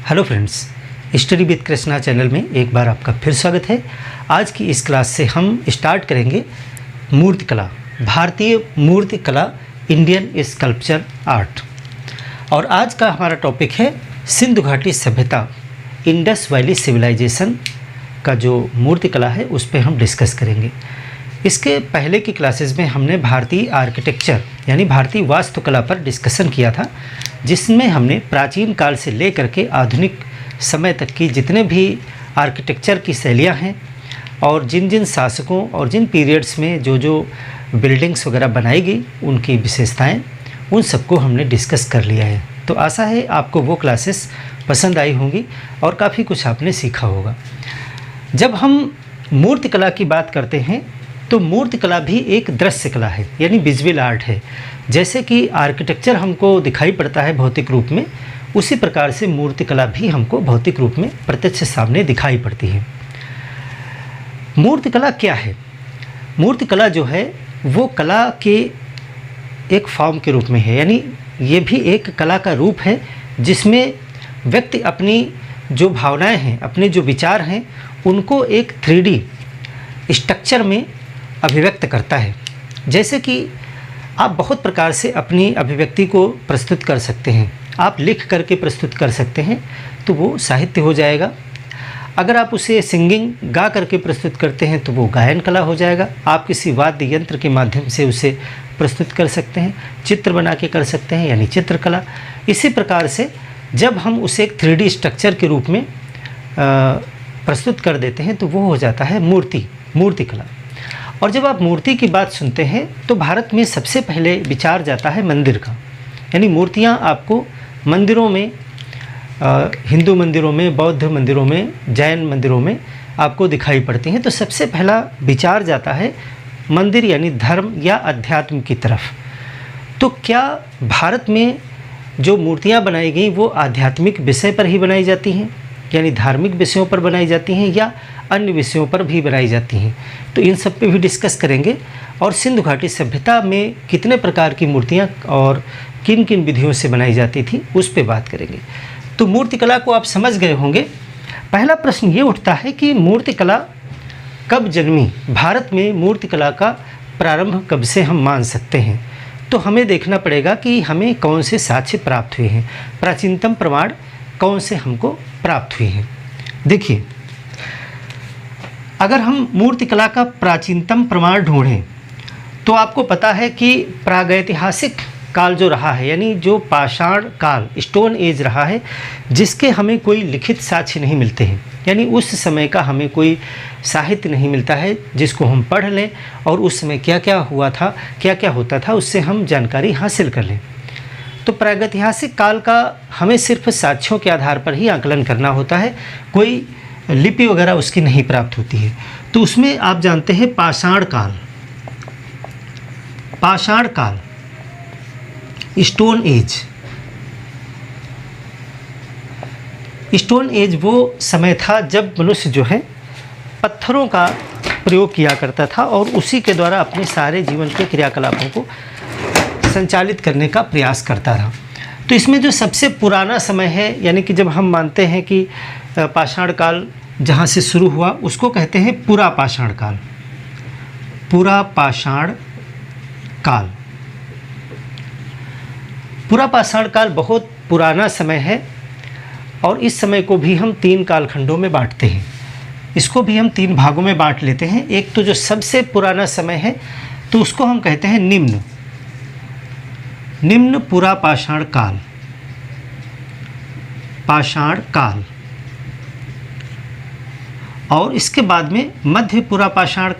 Hello friends, study with Krishna channel में एक बार आपका फिर स्वागत है। आज की इस क्लास से हम स्टार्ट करेंगे मूर्तिकला, भारतीय मूर्तिकला, इंडियन स्कल्पचर आर्ट। और आज का हमारा टॉपिक है सिंधु घाटी सभ्यता, इंडस वैली सिविलाइजेशन का जो मूर्तिकला है उस पर हम डिस्कस करेंगे। इसके पहले की क्लासेस में हमने भारतीय आर्किटेक्चर यानी भारतीय वास्तुकला पर डिस्कशन किया था, जिसमें हमने प्राचीन काल से लेकर के आधुनिक समय तक की जितने भी आर्किटेक्चर की शैलियाँ हैं और जिन जिन शासकों और जिन पीरियड्स में जो जो बिल्डिंग्स वगैरह बनाई गई उनकी विशेषताएं, उन सबको हमने डिस्कस कर लिया है। तो आशा है आपको वो क्लासेस पसंद आई होंगी और काफ़ी कुछ आपने सीखा होगा। जब हम मूर्तिकला की बात करते हैं तो मूर्तिकला भी एक दृश्य कला है यानी विजुअल आर्ट है। जैसे कि आर्किटेक्चर हमको दिखाई पड़ता है भौतिक रूप में, उसी प्रकार से मूर्तिकला भी हमको भौतिक रूप में प्रत्यक्ष सामने दिखाई पड़ती है। मूर्तिकला क्या है? मूर्तिकला जो है वो कला के एक फॉर्म के रूप में है, यानी ये भी एक कला का रूप है जिसमें व्यक्ति अपनी जो भावनाएं हैं, अपने जो विचार हैं, उनको एक 3D स्ट्रक्चर में अभिव्यक्त करता है। जैसे कि आप बहुत प्रकार से अपनी अभिव्यक्ति को प्रस्तुत कर सकते हैं। आप लिख करके प्रस्तुत कर सकते हैं तो वो साहित्य हो जाएगा। अगर आप उसे सिंगिंग गा करके प्रस्तुत करते हैं तो वो गायन कला हो जाएगा। आप किसी वाद्य यंत्र के माध्यम से उसे प्रस्तुत कर सकते हैं, चित्र बना के कर सकते हैं यानी चित्रकला। इसी प्रकार से जब हम उसे एक 3D स्ट्रक्चर के रूप में प्रस्तुत कर देते हैं तो वो हो जाता है मूर्तिकला। और जब आप मूर्ति की बात सुनते हैं तो भारत में सबसे पहले विचार जाता है मंदिर का, यानी मूर्तियाँ आपको मंदिरों में, हिंदू मंदिरों में, बौद्ध मंदिरों में, जैन मंदिरों में आपको दिखाई पड़ती हैं। तो सबसे पहला विचार जाता है मंदिर यानी धर्म या अध्यात्म की तरफ। तो क्या भारत में जो मूर्तियाँ बनाई गई वो आध्यात्मिक विषय पर ही बनाई जाती हैं, यानी धार्मिक विषयों पर बनाई जाती हैं, या अन्य विषयों पर भी बनाई जाती हैं? तो इन सब पे भी डिस्कस करेंगे। और सिंधु घाटी सभ्यता में कितने प्रकार की मूर्तियाँ और किन किन विधियों से बनाई जाती थी उस पे बात करेंगे। तो मूर्तिकला को आप समझ गए होंगे। पहला प्रश्न ये उठता है कि मूर्तिकला कब जन्मी? भारत में मूर्तिकला का प्रारंभ कब से हम मान सकते हैं? तो हमें देखना पड़ेगा कि हमें कौन से साक्ष्य प्राप्त हुए हैं, प्राचीनतम प्रमाण कौन से हमको प्राप्त हुए हैं। देखिए, अगर हम मूर्तिकला का प्राचीनतम प्रमाण ढूंढें तो आपको पता है कि प्रागैतिहासिक काल जो रहा है, यानी जो पाषाण काल, स्टोन एज रहा है, जिसके हमें कोई लिखित साक्ष्य नहीं मिलते हैं, यानी उस समय का हमें कोई साहित्य नहीं मिलता है जिसको हम पढ़ लें और उस समय क्या क्या हुआ था, क्या क्या होता था, उससे हम जानकारी हासिल कर लें। तो प्रागैतिहासिक काल का हमें सिर्फ साक्ष्यों के आधार पर ही आकलन करना होता है, कोई लिपि वगैरह उसकी नहीं प्राप्त होती है। तो उसमें आप जानते हैं पाषाण काल, स्टोन एज वो समय था जब मनुष्य जो है पत्थरों का प्रयोग किया करता था और उसी के द्वारा अपने सारे जीवन के क्रियाकलापों को संचालित करने का प्रयास करता था। तो इसमें जो सबसे पुराना समय है, यानी कि जब हम मानते हैं कि पाषाण काल जहाँ से शुरू हुआ उसको कहते हैं पुरा पाषाण काल बहुत पुराना समय है और इस समय को भी हम 3 कालखंडों में बांटते हैं। इसको भी हम 3 भागों में बांट लेते हैं। एक तो जो सबसे पुराना समय है तो उसको हम कहते हैं निम्न पुरा पाषाण काल, और इसके बाद में मध्य पुरा पाषाण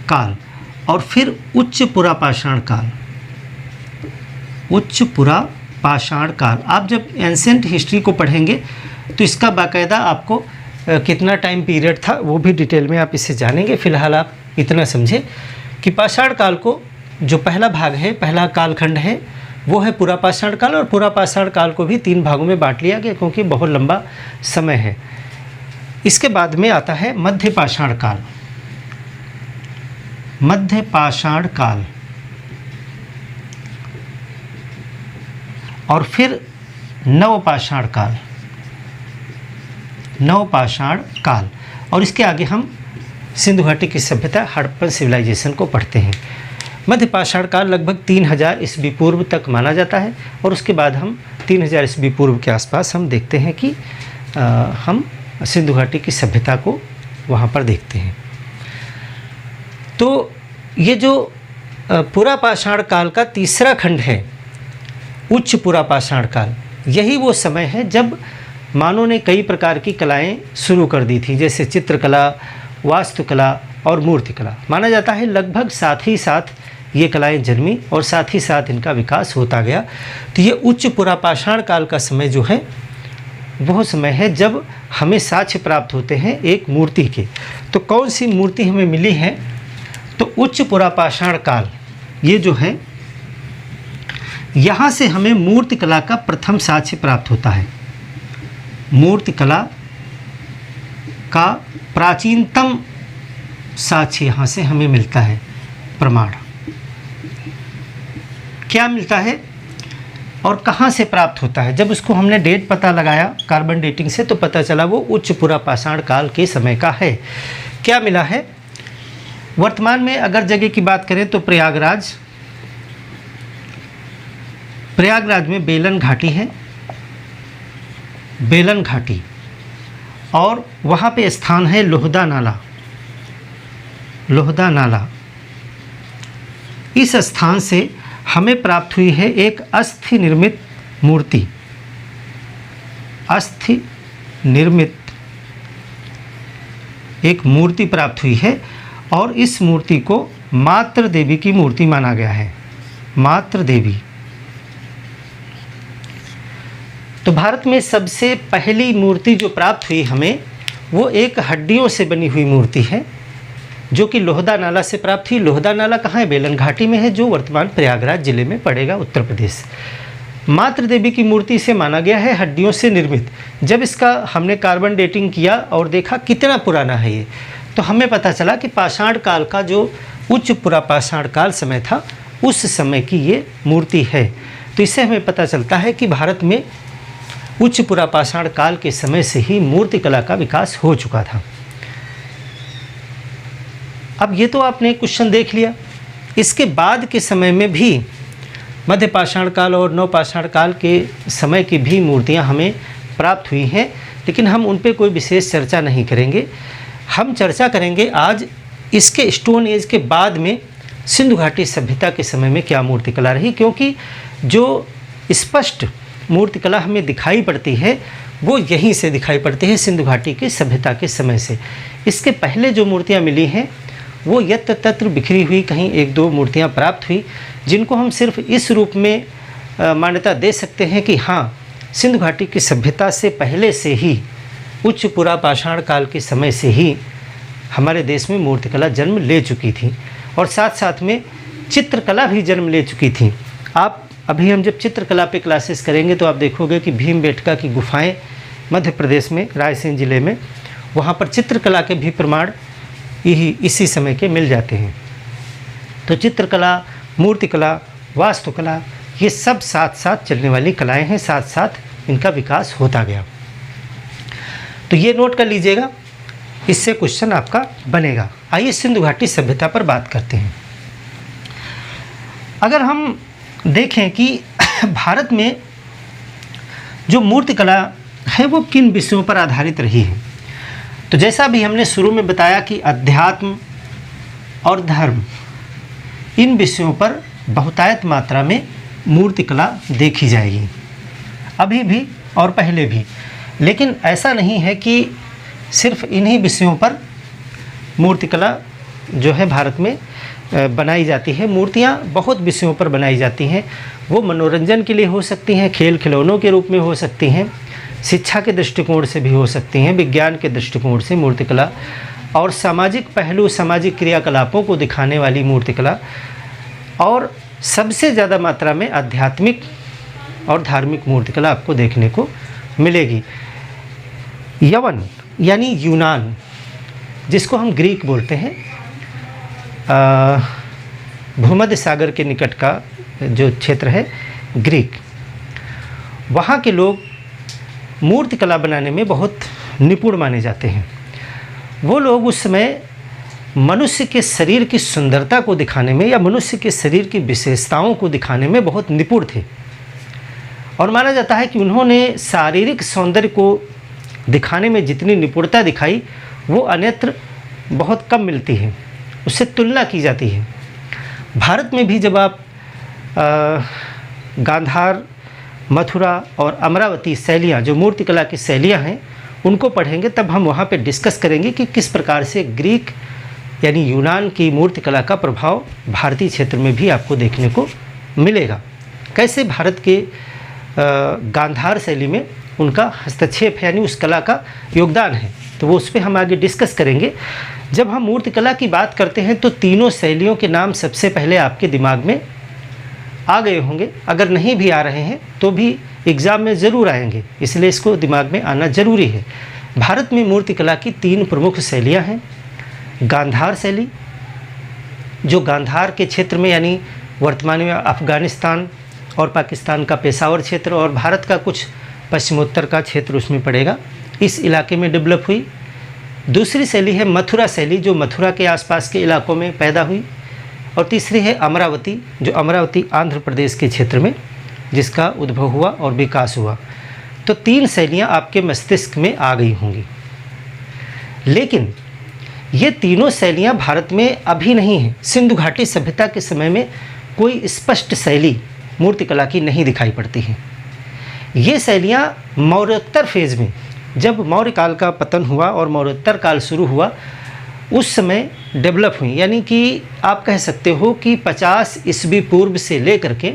काल, और फिर उच्च पुरा पाषाण काल। आप जब एंशिएंट हिस्ट्री को पढ़ेंगे तो इसका बाकायदा आपको कितना टाइम पीरियड था वो भी डिटेल में आप इससे जानेंगे। फिलहाल आप इतना समझें कि पाषाण काल को जो पहला भाग है, पहला कालखंड है, वो है पुरा पाषाण काल, और पुरा पाषाण काल को भी 3 भागों में बांट लिया गया क्योंकि बहुत लंबा समय है। इसके बाद में आता है मध्य पाषाण काल। और फिर नवपाषाण काल, नवपाषाण काल, और इसके आगे हम सिंधु घाटी की सभ्यता, हड़प्पन सिविलाइजेशन को पढ़ते हैं। मध्यपाषाण काल लगभग 3000 ईस्वी पूर्व तक माना जाता है, और उसके बाद हम 3000 ईस्वी पूर्व के आसपास हम देखते हैं कि हम सिंधु घाटी की सभ्यता को वहाँ पर देखते हैं। तो ये जो पुरापाषाण काल का तीसरा खंड है, उच्च पुरापाषाण काल, यही वो समय है जब मानव ने कई प्रकार की कलाएं शुरू कर दी थी, जैसे चित्रकला, वास्तुकला और मूर्तिकला। माना जाता है लगभग साथ ही साथ ये कलाएं जन्मी और साथ ही साथ इनका विकास होता गया। तो ये उच्च पुरापाषाण काल का समय जो है वह समय है जब हमें साक्ष्य प्राप्त होते हैं एक मूर्ति के। तो कौन सी मूर्ति हमें मिली है? तो उच्च पुरापाषाण काल, ये जो है यहाँ से हमें मूर्तिकला का प्रथम साक्ष्य प्राप्त होता है। मूर्तिकला का प्राचीनतम साक्ष्य यहाँ से हमें मिलता है, प्रमाण। क्या मिलता है और कहाँ से प्राप्त होता है? जब उसको हमने डेट पता लगाया कार्बन डेटिंग से, तो पता चला वो उच्च पुरापाषाण काल के समय का है। क्या मिला है? वर्तमान में अगर जगह की बात करें तो प्रयागराज में बेलन घाटी है, बेलन घाटी, और वहाँ पे स्थान है लोहदा नाला, लोहदा नाला। इस स्थान से हमें प्राप्त हुई है एक अस्थि निर्मित मूर्ति, अस्थि निर्मित एक मूर्ति प्राप्त हुई है, और इस मूर्ति को मातृ देवी की मूर्ति माना गया है, मातृ देवी। तो भारत में सबसे पहली मूर्ति जो प्राप्त हुई हमें, वो एक हड्डियों से बनी हुई मूर्ति है, जो कि लोहदा नाला से प्राप्त हुई। लोहदा नाला कहाँ है? बेलन घाटी में है, जो वर्तमान प्रयागराज जिले में पड़ेगा, उत्तर प्रदेश। मातृ देवी की मूर्ति से माना गया है हड्डियों से निर्मित। जब इसका हमने कार्बन डेटिंग किया और देखा कितना पुराना है ये, तो हमें पता चला कि पाषाण काल का जो उच्च पुरापाषाण काल समय था, उस समय की ये मूर्ति है। तो इससे हमें पता चलता है कि भारत में उच्च पुरापाषाण काल के समय से ही मूर्तिकला का विकास हो चुका था। अब ये तो आपने क्वेश्चन देख लिया। इसके बाद के समय में भी मध्यपाषाण काल और नवपाषाण काल के समय की भी मूर्तियां हमें प्राप्त हुई हैं, लेकिन हम उन पे कोई विशेष चर्चा नहीं करेंगे। हम चर्चा करेंगे आज इसके स्टोन एज के बाद में सिंधु घाटी सभ्यता के समय में क्या मूर्तिकला रही, क्योंकि जो स्पष्ट मूर्तिकला हमें दिखाई पड़ती है वो यहीं से दिखाई पड़ती है, सिंधु घाटी की सभ्यता के समय से। इसके पहले जो मूर्तियाँ मिली हैं वो यत्र तत्र बिखरी हुई कहीं एक दो मूर्तियाँ प्राप्त हुई, जिनको हम सिर्फ इस रूप में मान्यता दे सकते हैं कि हाँ, सिंधु घाटी की सभ्यता से पहले से ही, उच्च पुरापाषाण काल के समय से ही हमारे देश में मूर्तिकला जन्म ले चुकी थी, और साथ साथ में चित्रकला भी जन्म ले चुकी थी। आप अभी हम जब चित्रकला पे क्लासेस करेंगे तो आप देखोगे कि भीमबेटका की गुफाएं मध्य प्रदेश में रायसेन ज़िले में, वहाँ पर चित्रकला के भी प्रमाण इसी समय के मिल जाते हैं। तो चित्रकला, मूर्तिकला, वास्तुकला, ये सब साथ साथ चलने वाली कलाएं हैं, साथ साथ इनका विकास होता गया। तो ये नोट कर लीजिएगा, इससे क्वेश्चन आपका बनेगा। आइए सिंधु घाटी सभ्यता पर बात करते हैं। अगर हम देखें कि भारत में जो मूर्तिकला है वो किन विषयों पर आधारित रही है, तो जैसा भी हमने शुरू में बताया कि अध्यात्म और धर्म, इन विषयों पर बहुतायत मात्रा में मूर्तिकला देखी जाएगी, अभी भी और पहले भी। लेकिन ऐसा नहीं है कि सिर्फ इन्हीं विषयों पर मूर्तिकला जो है भारत में बनाई जाती है। मूर्तियाँ बहुत विषयों पर बनाई जाती हैं। वो मनोरंजन के लिए हो सकती हैं, खेल खिलौनों के रूप में हो सकती हैं, शिक्षा के दृष्टिकोण से भी हो सकती हैं, विज्ञान के दृष्टिकोण से मूर्तिकला, और सामाजिक पहलू, सामाजिक क्रियाकलापों को दिखाने वाली मूर्तिकला, और सबसे ज़्यादा मात्रा में आध्यात्मिक और धार्मिक मूर्तिकला आपको देखने को मिलेगी। यवन यानी यूनान, जिसको हम ग्रीक बोलते हैं, भूमध्य सागर के निकट का जो क्षेत्र है ग्रीक, वहाँ के लोग मूर्तिकला बनाने में बहुत निपुण माने जाते हैं। वो लोग उस समय मनुष्य के शरीर की सुंदरता को दिखाने में या मनुष्य के शरीर की विशेषताओं को दिखाने में बहुत निपुण थे, और माना जाता है कि उन्होंने शारीरिक सौंदर्य को दिखाने में जितनी निपुणता दिखाई वो अन्यत्र बहुत कम मिलती है, उससे तुलना की जाती है। भारत में भी जब आप गांधार, मथुरा और अमरावती शैलियाँ, जो मूर्तिकला की शैलियाँ हैं, उनको पढ़ेंगे तब हम वहाँ पे डिस्कस करेंगे कि किस प्रकार से ग्रीक यानी यूनान की मूर्तिकला का प्रभाव भारतीय क्षेत्र में भी आपको देखने को मिलेगा। कैसे भारत के गांधार शैली में उनका हस्तक्षेप है यानी उस कला का योगदान है, तो वो उस पर हम आगे डिस्कस करेंगे। जब हम मूर्तिकला की बात करते हैं तो तीनों शैलियों के नाम सबसे पहले आपके दिमाग में आ गए होंगे, अगर नहीं भी आ रहे हैं तो भी एग्ज़ाम में ज़रूर आएंगे, इसलिए इसको दिमाग में आना ज़रूरी है। भारत में मूर्तिकला की 3 प्रमुख शैलियाँ हैं। गांधार शैली, जो गांधार के क्षेत्र में यानी वर्तमान में अफ़गानिस्तान और पाकिस्तान का पेशावर क्षेत्र और भारत का कुछ पश्चिमोत्तर का क्षेत्र उसमें पड़ेगा, इस इलाके में डेवलप हुई। दूसरी शैली है मथुरा शैली, जो मथुरा के आसपास के इलाकों में पैदा हुई। और तीसरी है अमरावती, जो अमरावती आंध्र प्रदेश के क्षेत्र में जिसका उद्भव हुआ और विकास हुआ। तो 3 शैलियाँ आपके मस्तिष्क में आ गई होंगी, लेकिन ये तीनों शैलियाँ भारत में अभी नहीं हैं। सिंधु घाटी सभ्यता के समय में कोई स्पष्ट शैली मूर्तिकला की नहीं दिखाई पड़ती है। ये शैलियाँ मौर्योत्तर फेज़ में, जब मौर्य काल का पतन हुआ और मौर्योत्तर काल शुरू हुआ, उस समय डेवलप हुई। यानी कि आप कह सकते हो कि 50 ईस्वी पूर्व से लेकर के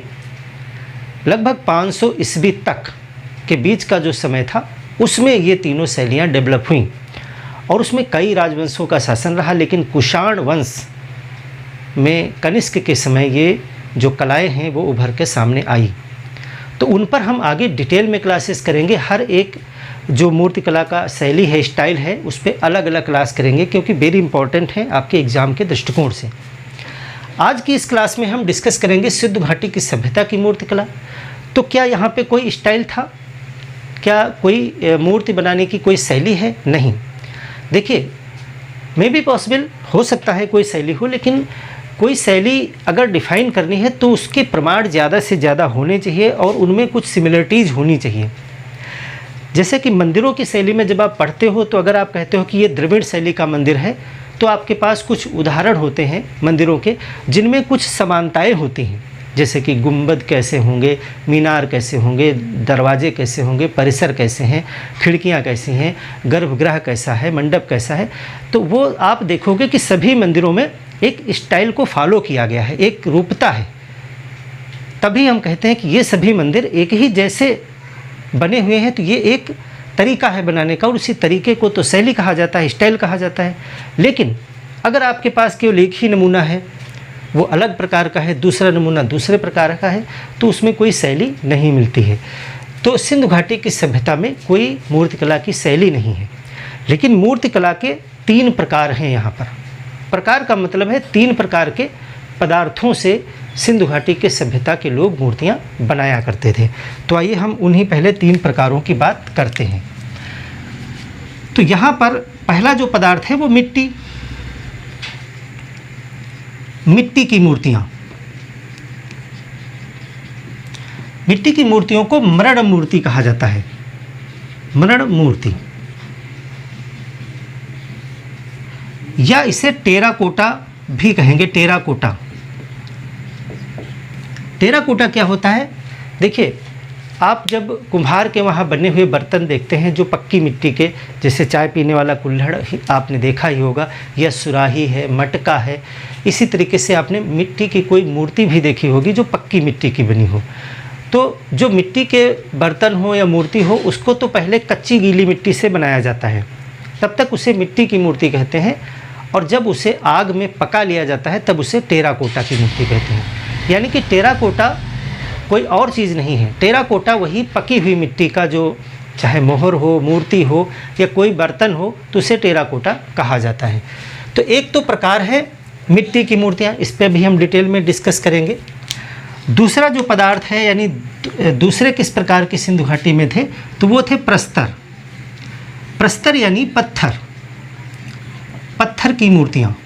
लगभग 500 ईस्वी तक के बीच का जो समय था, उसमें ये तीनों शैलियाँ डेवलप हुईं और उसमें कई राजवंशों का शासन रहा। लेकिन कुषाण वंश में कनिष्क के समय ये जो कलाएँ हैं वो उभर के सामने आई, तो उन पर हम आगे डिटेल में क्लासेस करेंगे। हर एक जो मूर्तिकला का शैली है, स्टाइल है, उस पर अलग अलग क्लास करेंगे, क्योंकि वेरी इंपॉर्टेंट है आपके एग्ज़ाम के दृष्टिकोण से। आज की इस क्लास में हम डिस्कस करेंगे सिंधु घाटी की सभ्यता की मूर्तिकला। तो क्या यहाँ पे कोई स्टाइल था, क्या कोई मूर्ति बनाने की कोई शैली है? नहीं। देखिए, मे बी पॉसिबल हो सकता है कोई शैली हो, लेकिन कोई शैली अगर डिफ़ाइन करनी है तो उसके प्रमाण ज़्यादा से ज़्यादा होने चाहिए और उनमें कुछ सिमिलरिटीज़ होनी चाहिए। जैसे कि मंदिरों की शैली में जब आप पढ़ते हो, तो अगर आप कहते हो कि ये द्रविड़ शैली का मंदिर है, तो आपके पास कुछ उदाहरण होते हैं मंदिरों के जिनमें कुछ समानताएं होती हैं, जैसे कि गुंबद कैसे होंगे, मीनार कैसे होंगे, दरवाजे कैसे होंगे, परिसर कैसे हैं, खिड़कियां कैसी हैं, गर्भगृह कैसा है, मंडप कैसा है। तो वो आप देखोगे कि सभी मंदिरों में एक स्टाइल को फॉलो किया गया है, एक रूपता है। तभी हम कहते हैं कि ये सभी मंदिर एक ही जैसे बने हुए हैं, तो ये एक तरीका है बनाने का, और उसी तरीके को तो शैली कहा जाता है, स्टाइल कहा जाता है। लेकिन अगर आपके पास केवल एक ही नमूना है, वो अलग प्रकार का है, दूसरा नमूना दूसरे प्रकार का है, तो उसमें कोई शैली नहीं मिलती है। तो सिंधु घाटी की सभ्यता में कोई मूर्तिकला की शैली नहीं है, लेकिन मूर्तिकला के 3 प्रकार हैं यहाँ पर। प्रकार का मतलब है 3 प्रकार के पदार्थों से सिंधु घाटी के सभ्यता के लोग मूर्तियाँ बनाया करते थे। तो आइए हम उन्हीं पहले 3 प्रकारों की बात करते हैं। तो यहाँ पर पहला जो पदार्थ है वो मिट्टी की मूर्तियाँ। मिट्टी की मूर्तियों को मृण मूर्ति कहा जाता है। मृण मूर्ति या इसे टेराकोटा भी कहेंगे। टेराकोटा क्या होता है? देखिए, आप जब कुम्हार के वहाँ बने हुए बर्तन देखते हैं जो पक्की मिट्टी के, जैसे चाय पीने वाला कुल्हड़ आपने देखा ही होगा, या सुराही है, मटका है, इसी तरीके से आपने मिट्टी की कोई मूर्ति भी देखी होगी जो पक्की मिट्टी की बनी हो। तो जो मिट्टी के बर्तन हो या मूर्ति हो, उसको तो पहले कच्ची गीली मिट्टी से बनाया जाता है, तब तक उसे मिट्टी की मूर्ति कहते हैं, और जब उसे आग में पका लिया जाता है तब उसे टेराकोटा की मूर्ति कहते हैं। यानी कि टेराकोटा कोई और चीज़ नहीं है। टेराकोटा वही पकी हुई मिट्टी का, जो चाहे मोहर हो, मूर्ति हो या कोई बर्तन हो, तो उसे टेराकोटा कहा जाता है। तो एक तो प्रकार है मिट्टी की मूर्तियाँ, इस पर भी हम डिटेल में डिस्कस करेंगे। दूसरा जो पदार्थ है यानी दूसरे किस प्रकार के सिंधु घाटी में थे, तो वो थे प्रस्तर। प्रस्तर यानी पत्थर, पत्थर की मूर्तियाँ।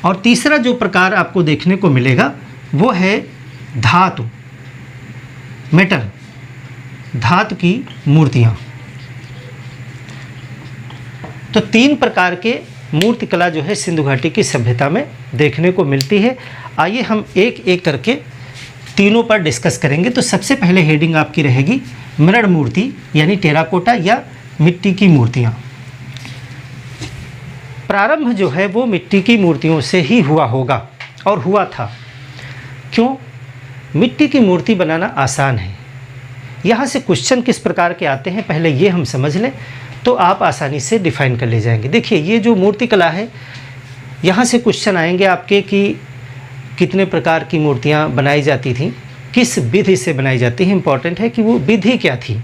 और तीसरा जो प्रकार आपको देखने को मिलेगा वो है धातु, मेटल, धातु की मूर्तियाँ। तो 3 प्रकार के मूर्तिकला जो है सिंधु घाटी की सभ्यता में देखने को मिलती है। आइए हम एक एक करके तीनों पर डिस्कस करेंगे। तो सबसे पहले हेडिंग आपकी रहेगी मृण मूर्ति यानी टेराकोटा या मिट्टी की मूर्तियाँ। प्रारंभ जो है वो मिट्टी की मूर्तियों से ही हुआ होगा और हुआ था। क्यों? मिट्टी की मूर्ति बनाना आसान है। यहाँ से क्वेश्चन किस प्रकार के आते हैं पहले ये हम समझ लें, तो आप आसानी से डिफाइन कर ले जाएंगे। देखिए ये जो मूर्ति कला है, यहाँ से क्वेश्चन आएंगे आपके कि कितने प्रकार की मूर्तियाँ बनाई जाती थी, किस विधि से बनाई जाती है। इम्पॉर्टेंट है कि वो विधि क्या थी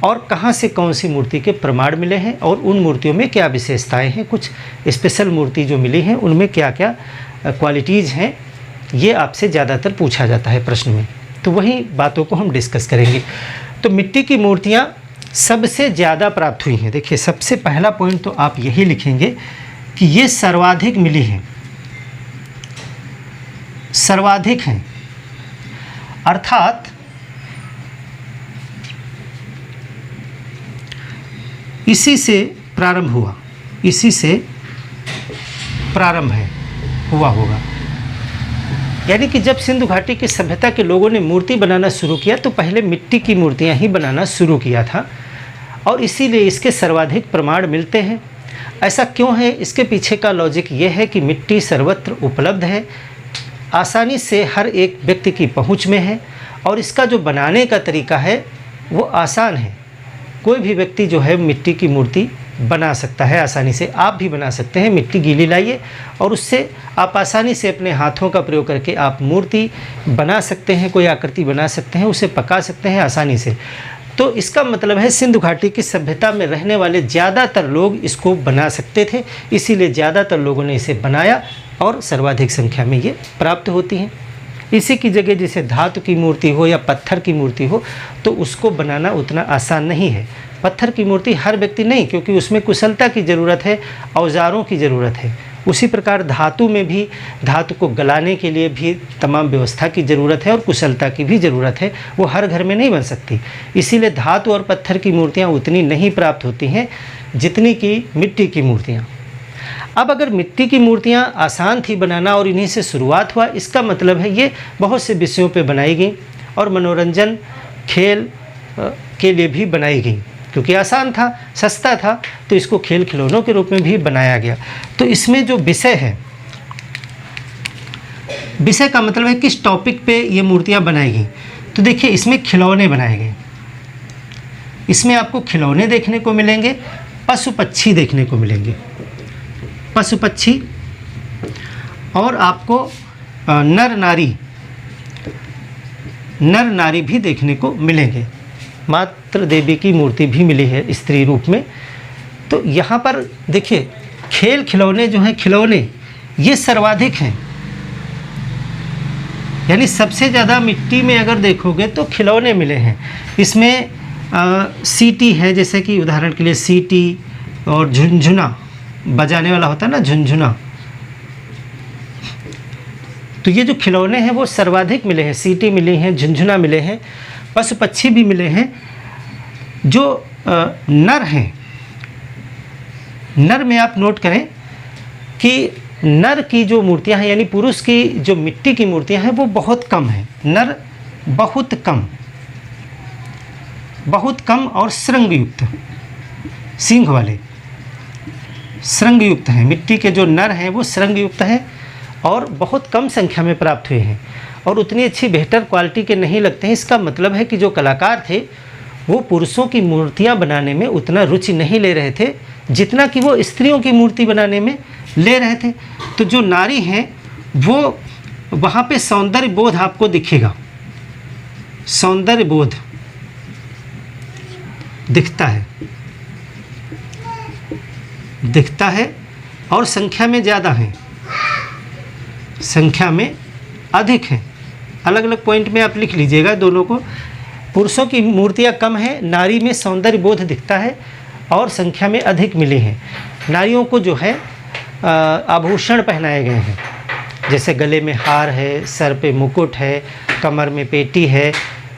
और कहाँ से कौन सी मूर्ति के प्रमाण मिले हैं और उन मूर्तियों में क्या विशेषताएं हैं, कुछ स्पेशल मूर्ति जो मिली हैं उनमें क्या क्या क्वालिटीज़ हैं, ये आपसे ज़्यादातर पूछा जाता है प्रश्न में। तो वही बातों को हम डिस्कस करेंगे। तो मिट्टी की मूर्तियाँ सबसे ज़्यादा प्राप्त हुई हैं। देखिए सबसे पहला पॉइंट तो आप यही लिखेंगे कि ये सर्वाधिक मिली हैं, सर्वाधिक हैं, अर्थात इसी से प्रारंभ हुआ, इसी से प्रारंभ है हुआ होगा। यानी कि जब सिंधु घाटी की सभ्यता के लोगों ने मूर्ति बनाना शुरू किया तो पहले मिट्टी की मूर्तियां ही बनाना शुरू किया था और इसीलिए इसके सर्वाधिक प्रमाण मिलते हैं। ऐसा क्यों है? इसके पीछे का लॉजिक ये है कि मिट्टी सर्वत्र उपलब्ध है, आसानी से हर एक व्यक्ति की पहुंच में है और इसका जो बनाने का तरीका है वो आसान है। कोई भी व्यक्ति जो है मिट्टी की मूर्ति बना सकता है आसानी से। आप भी बना सकते हैं। मिट्टी गीली लाइए और उससे आप आसानी से अपने हाथों का प्रयोग करके आप मूर्ति बना सकते हैं, कोई आकृति बना सकते हैं, उसे पका सकते हैं आसानी से। तो इसका मतलब है सिंधु घाटी की सभ्यता में रहने वाले ज़्यादातर लोग इसको बना सकते थे, इसीलिए ज़्यादातर लोगों ने इसे बनाया और सर्वाधिक संख्या में ये प्राप्त होती हैं। इसी की जगह जैसे धातु की मूर्ति हो या पत्थर की मूर्ति हो तो उसको बनाना उतना आसान नहीं है। पत्थर की मूर्ति हर व्यक्ति नहीं, क्योंकि उसमें कुशलता की ज़रूरत है, औजारों की ज़रूरत है। उसी प्रकार धातु में भी धातु को गलाने के लिए भी तमाम व्यवस्था की ज़रूरत है और कुशलता की भी ज़रूरत है, वो हर घर में नहीं बन सकती। इसीलिए धातु और पत्थर की मूर्तियाँ उतनी नहीं प्राप्त होती हैं जितनी कि मिट्टी की मूर्तियाँ। अब अगर मिट्टी की मूर्तियाँ आसान थी बनाना और इन्हीं से शुरुआत हुआ, इसका मतलब है ये बहुत से विषयों पे बनाई गई और मनोरंजन खेल के लिए भी बनाई गई, क्योंकि आसान था, सस्ता था, तो इसको खेल खिलौनों के रूप में भी बनाया गया। तो इसमें जो विषय है, विषय का मतलब है किस टॉपिक पे ये मूर्तियाँ बनाई गई। तो देखिए इसमें खिलौने बनाए गए, इसमें आपको खिलौने देखने को मिलेंगे, पशु पक्षी देखने को मिलेंगे, पशु पक्षी, और आपको नर नारी भी देखने को मिलेंगे। मातृ देवी की मूर्ति भी मिली है स्त्री रूप में। तो यहाँ पर देखिए खेल खिलौने जो हैं, खिलौने ये सर्वाधिक हैं, यानी सबसे ज़्यादा मिट्टी में अगर देखोगे तो खिलौने मिले हैं। इसमें सीटी है, जैसे कि उदाहरण के लिए सीटी और झुनझुना बजाने वाला होता है ना, झुनझुना। तो ये जो खिलौने हैं वो सर्वाधिक मिले हैं, सीटी मिली हैं, झुनझुना मिले हैं, पशु पक्षी भी मिले हैं। जो नर हैं, नर में आप नोट करें कि नर की जो मूर्तियां हैं यानी पुरुष की जो मिट्टी की मूर्तियां हैं वो बहुत कम हैं। नर बहुत कम और श्रृंगयुक्त, सींग वाले श्रृंगयुक्त हैं। मिट्टी के जो नर हैं वो श्रृंगयुक्त हैं और बहुत कम संख्या में प्राप्त हुए हैं और उतनी अच्छी बेहतर क्वालिटी के नहीं लगते हैं। इसका मतलब है कि जो कलाकार थे वो पुरुषों की मूर्तियां बनाने में उतना रुचि नहीं ले रहे थे जितना कि वो स्त्रियों की मूर्ति बनाने में ले रहे थे। तो जो नारी हैं वो वहाँ पे सौंदर्य बोध आपको दिखेगा, सौंदर्य बोध दिखता है और संख्या में ज़्यादा हैं, संख्या में अधिक हैं। अलग अलग पॉइंट में आप लिख लीजिएगा दोनों को। पुरुषों की मूर्तियाँ कम हैं, नारी में सौंदर्य बोध दिखता है और संख्या में अधिक मिली हैं। नारियों को जो है आभूषण पहनाए गए हैं, जैसे गले में हार है, सर पे मुकुट है, कमर में पेटी है,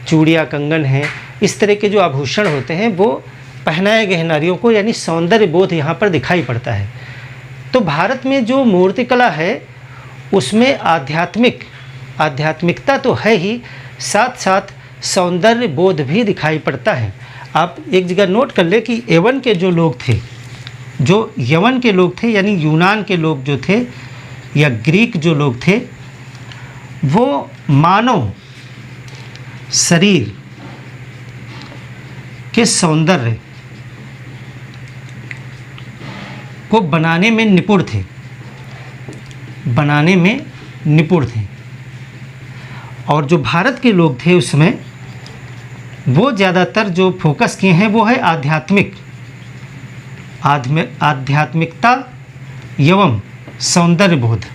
चूड़ियाँ कंगन हैं। इस तरह के जो आभूषण होते हैं वो पहनाए गए हैं नारियों को, यानी सौंदर्य बोध यहाँ पर दिखाई पड़ता है। तो भारत में जो मूर्तिकला है उसमें आध्यात्मिकता तो है ही, साथ साथ सौंदर्य बोध भी दिखाई पड़ता है। आप एक जगह नोट कर ले कि यवन के जो लोग थे, जो यवन के लोग थे यानी यूनान के लोग जो थे या ग्रीक जो लोग थे, वो मानव शरीर के सौंदर्य को बनाने में निपुण थे। और जो भारत के लोग थे उसमें वो ज़्यादातर जो फोकस किए हैं वो है आध्यात्मिकता एवं सौंदर्य बोध,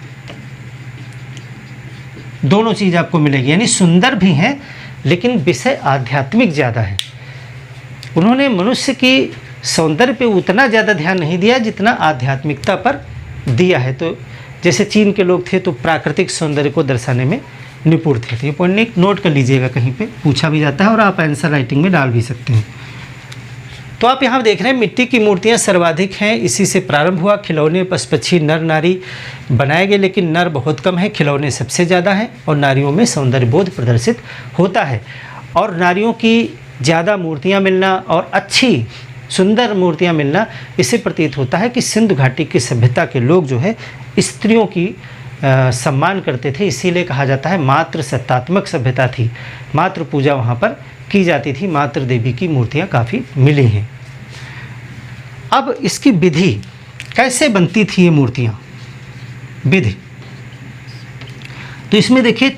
दोनों चीज़ आपको मिलेगी। यानी सुंदर भी हैं लेकिन विषय आध्यात्मिक ज़्यादा है। उन्होंने मनुष्य की सौंदर्य पे उतना ज़्यादा ध्यान नहीं दिया जितना आध्यात्मिकता पर दिया है। तो जैसे चीन के लोग थे तो प्राकृतिक सौंदर्य को दर्शाने में निपुण थे। तो ये पॉइंट नोट कर लीजिएगा, कहीं पे पूछा भी जाता है और आप आंसर राइटिंग में डाल भी सकते हैं। तो आप यहाँ देख रहे हैं मिट्टी की मूर्तियाँ सर्वाधिक हैं, इसी से प्रारंभ हुआ। खिलौने पशु पक्षी नर नारी बनाए गए, लेकिन नर बहुत कम है, खिलौने सबसे ज़्यादा हैं और नारियों में सौंदर्य बोध प्रदर्शित होता है। और नारियों की ज़्यादा मूर्तियाँ मिलना और अच्छी सुंदर मूर्तियाँ मिलना, इससे प्रतीत होता है कि सिंधु घाटी की सभ्यता के लोग जो है स्त्रियों की सम्मान करते थे। इसीलिए कहा जाता है मातृ सत्तात्मक सभ्यता थी, मातृ पूजा वहाँ पर की जाती थी, मातृ देवी की मूर्तियाँ काफ़ी मिली हैं। अब इसकी विधि कैसे बनती थी ये मूर्तियाँ, विधि तो इसमें देखिए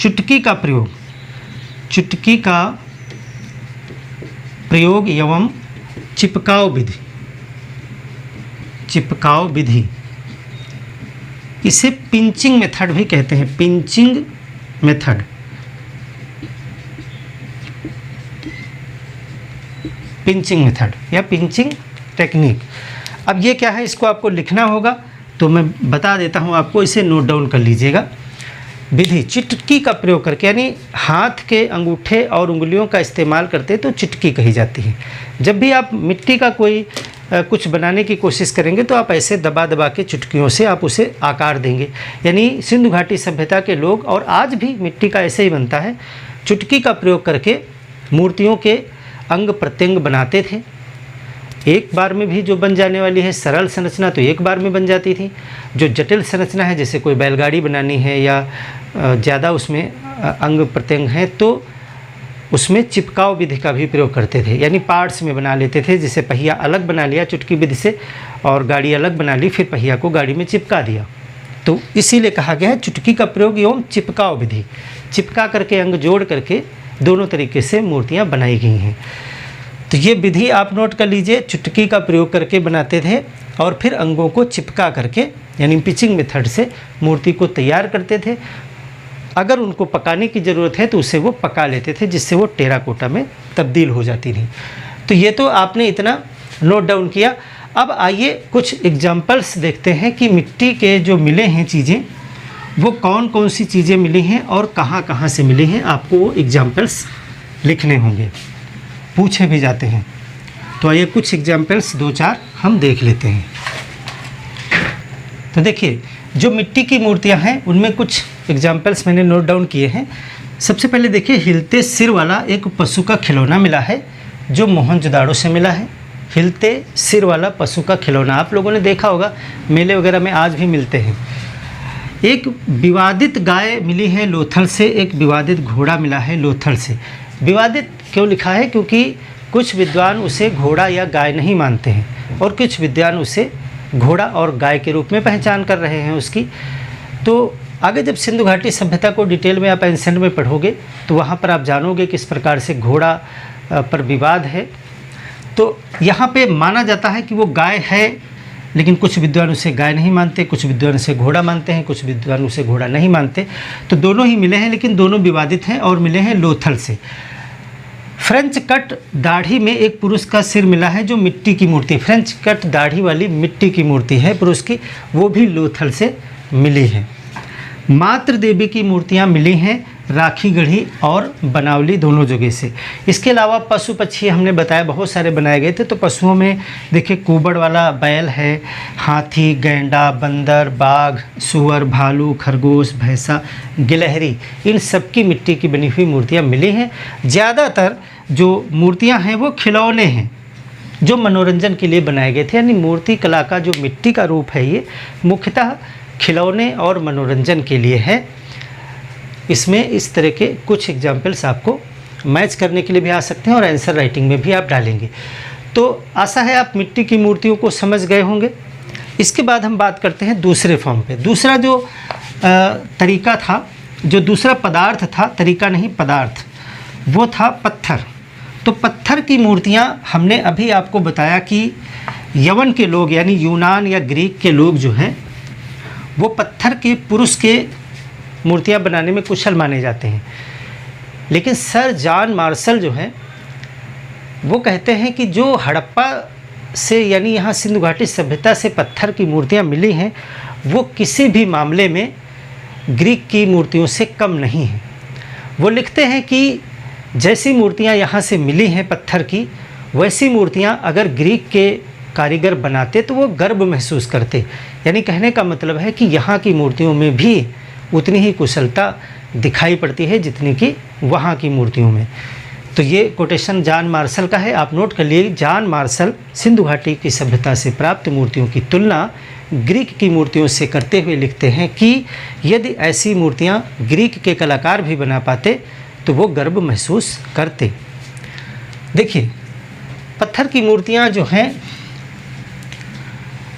चुटकी का प्रयोग एवं चिपकाव विधि, इसे पिंचिंग मेथड भी कहते हैं। पिंचिंग मेथड या पिंचिंग टेक्निक। अब ये क्या है, इसको आपको लिखना होगा, तो मैं बता देता हूँ आपको, इसे नोट डाउन कर लीजिएगा। विधि चुटकी का प्रयोग करके, यानी हाथ के अंगूठे और उंगलियों का इस्तेमाल करते तो चुटकी कही जाती है। जब भी आप मिट्टी का कोई कुछ बनाने की कोशिश करेंगे तो आप ऐसे दबा दबा के चुटकियों से आप उसे आकार देंगे। यानी सिंधु घाटी सभ्यता के लोग, और आज भी मिट्टी का ऐसे ही बनता है, चुटकी का प्रयोग करके मूर्तियों के अंग प्रत्यंग बनाते थे। एक बार में भी जो बन जाने वाली है सरल संरचना तो एक बार में बन जाती थी। जो जटिल संरचना है, जैसे कोई बैलगाड़ी बनानी है या ज़्यादा उसमें अंग प्रत्यंग हैं, तो उसमें चिपकाव विधि का भी प्रयोग करते थे। यानी पार्ट्स में बना लेते थे, जैसे पहिया अलग बना लिया चुटकी विधि से और गाड़ी अलग बना ली, फिर पहिया को गाड़ी में चिपका दिया। तो इसीलिए कहा गया है चुटकी का प्रयोग एवं चिपकाव विधि, चिपका करके अंग जोड़ करके दोनों तरीके से मूर्तियाँ बनाई गई हैं। तो ये विधि आप नोट कर लीजिए, चुटकी का प्रयोग करके बनाते थे और फिर अंगों को चिपका करके यानी पिचिंग मेथड से मूर्ति को तैयार करते थे। अगर उनको पकाने की ज़रूरत है तो उसे वो पका लेते थे, जिससे वो टेराकोटा में तब्दील हो जाती थी। तो ये तो आपने इतना नोट डाउन किया। अब आइए कुछ एग्जाम्पल्स देखते हैं कि मिट्टी के जो मिले हैं चीज़ें, वो कौन कौन सी चीज़ें मिली हैं और कहाँ कहाँ से मिली हैं। आपको वो एग्जाम्पल्स लिखने होंगे, पूछे भी जाते हैं। तो आइए कुछ एग्जाम्पल्स 2-4 हम देख लेते हैं। तो देखिए, जो मिट्टी की मूर्तियां हैं उनमें कुछ एग्जाम्पल्स मैंने नोट डाउन किए हैं। सबसे पहले देखिए, हिलते सिर वाला एक पशु का खिलौना मिला है जो मोहनजोदाड़ो से मिला है। हिलते सिर वाला पशु का खिलौना आप लोगों ने देखा होगा, मेले वगैरह में आज भी मिलते हैं। एक विवादित गाय मिली है लोथल से, एक विवादित घोड़ा मिला है लोथल से। विवादित क्यों लिखा है? क्योंकि कुछ विद्वान उसे घोड़ा या गाय नहीं मानते हैं और कुछ विद्वान उसे घोड़ा और गाय के रूप में पहचान कर रहे हैं उसकी। तो आगे जब सिंधु घाटी सभ्यता को डिटेल में आप एंसेंट में पढ़ोगे तो वहाँ पर आप जानोगे किस प्रकार से घोड़ा पर विवाद है। तो यहाँ पे माना जाता है कि वो गाय है लेकिन कुछ विद्वान उसे गाय नहीं मानते, कुछ विद्वान उसे घोड़ा मानते हैं, कुछ विद्वान उसे घोड़ा नहीं मानते। तो दोनों ही मिले हैं, लेकिन दोनों विवादित हैं और मिले हैं लोथल से। फ्रेंच कट दाढ़ी में एक पुरुष का सिर मिला है जो मिट्टी की मूर्ति, फ्रेंच कट दाढ़ी वाली मिट्टी की मूर्ति है पुरुष की, वो भी लोथल से मिली है। मातृ देवी की मूर्तियाँ मिली हैं राखी गढ़ी और बनावली दोनों जगह से। इसके अलावा पशु पक्षी हमने बताया बहुत सारे बनाए गए थे। तो पशुओं में देखिए कुबड़ वाला बैल है, हाथी, गैंडा, बंदर, बाघ, सुअर, भालू, खरगोश, भैंसा, गिलहरी, इन सब की मिट्टी की बनी हुई मूर्तियाँ मिली हैं। ज़्यादातर जो मूर्तियाँ हैं वो खिलौने हैं जो मनोरंजन के लिए बनाए गए थे। यानी मूर्ति कला का जो मिट्टी का रूप है ये मुख्यतः खिलौने और मनोरंजन के लिए है। इसमें इस तरह के कुछ एग्जाम्पल्स आपको मैच करने के लिए भी आ सकते हैं और आंसर राइटिंग में भी आप डालेंगे। तो आशा है आप मिट्टी की मूर्तियों को समझ गए होंगे। इसके बाद हम बात करते हैं दूसरे फॉर्म पे। दूसरा जो तरीका था, जो दूसरा पदार्थ था, तरीका नहीं पदार्थ, वो था पत्थर। तो पत्थर की मूर्तियाँ हमने अभी आपको बताया कि यवन के लोग यानी यूनान या ग्रीक के लोग जो हैं वो पत्थर के पुरुष के मूर्तियाँ बनाने में कुशल माने जाते हैं। लेकिन सर जॉन मार्शल जो हैं वो कहते हैं कि जो हड़प्पा से यानी यहाँ सिंधु घाटी सभ्यता से पत्थर की मूर्तियाँ मिली हैं वो किसी भी मामले में ग्रीक की मूर्तियों से कम नहीं हैं। वो लिखते हैं कि जैसी मूर्तियाँ यहाँ से मिली हैं पत्थर की, वैसी मूर्तियाँ अगर ग्रीक के कारीगर बनाते तो वो गर्व महसूस करते। यानी कहने का मतलब है कि यहाँ की मूर्तियों में भी उतनी ही कुशलता दिखाई पड़ती है जितनी कि वहाँ की मूर्तियों में। तो ये कोटेशन जॉन मार्शल का है, आप नोट कर लिए। जॉन मार्शल सिंधु घाटी की सभ्यता से प्राप्त मूर्तियों की तुलना ग्रीक की मूर्तियों से करते हुए लिखते हैं कि यदि ऐसी मूर्तियाँ ग्रीक के कलाकार भी बना पाते तो वो गर्व महसूस करते। देखिए पत्थर की मूर्तियाँ जो हैं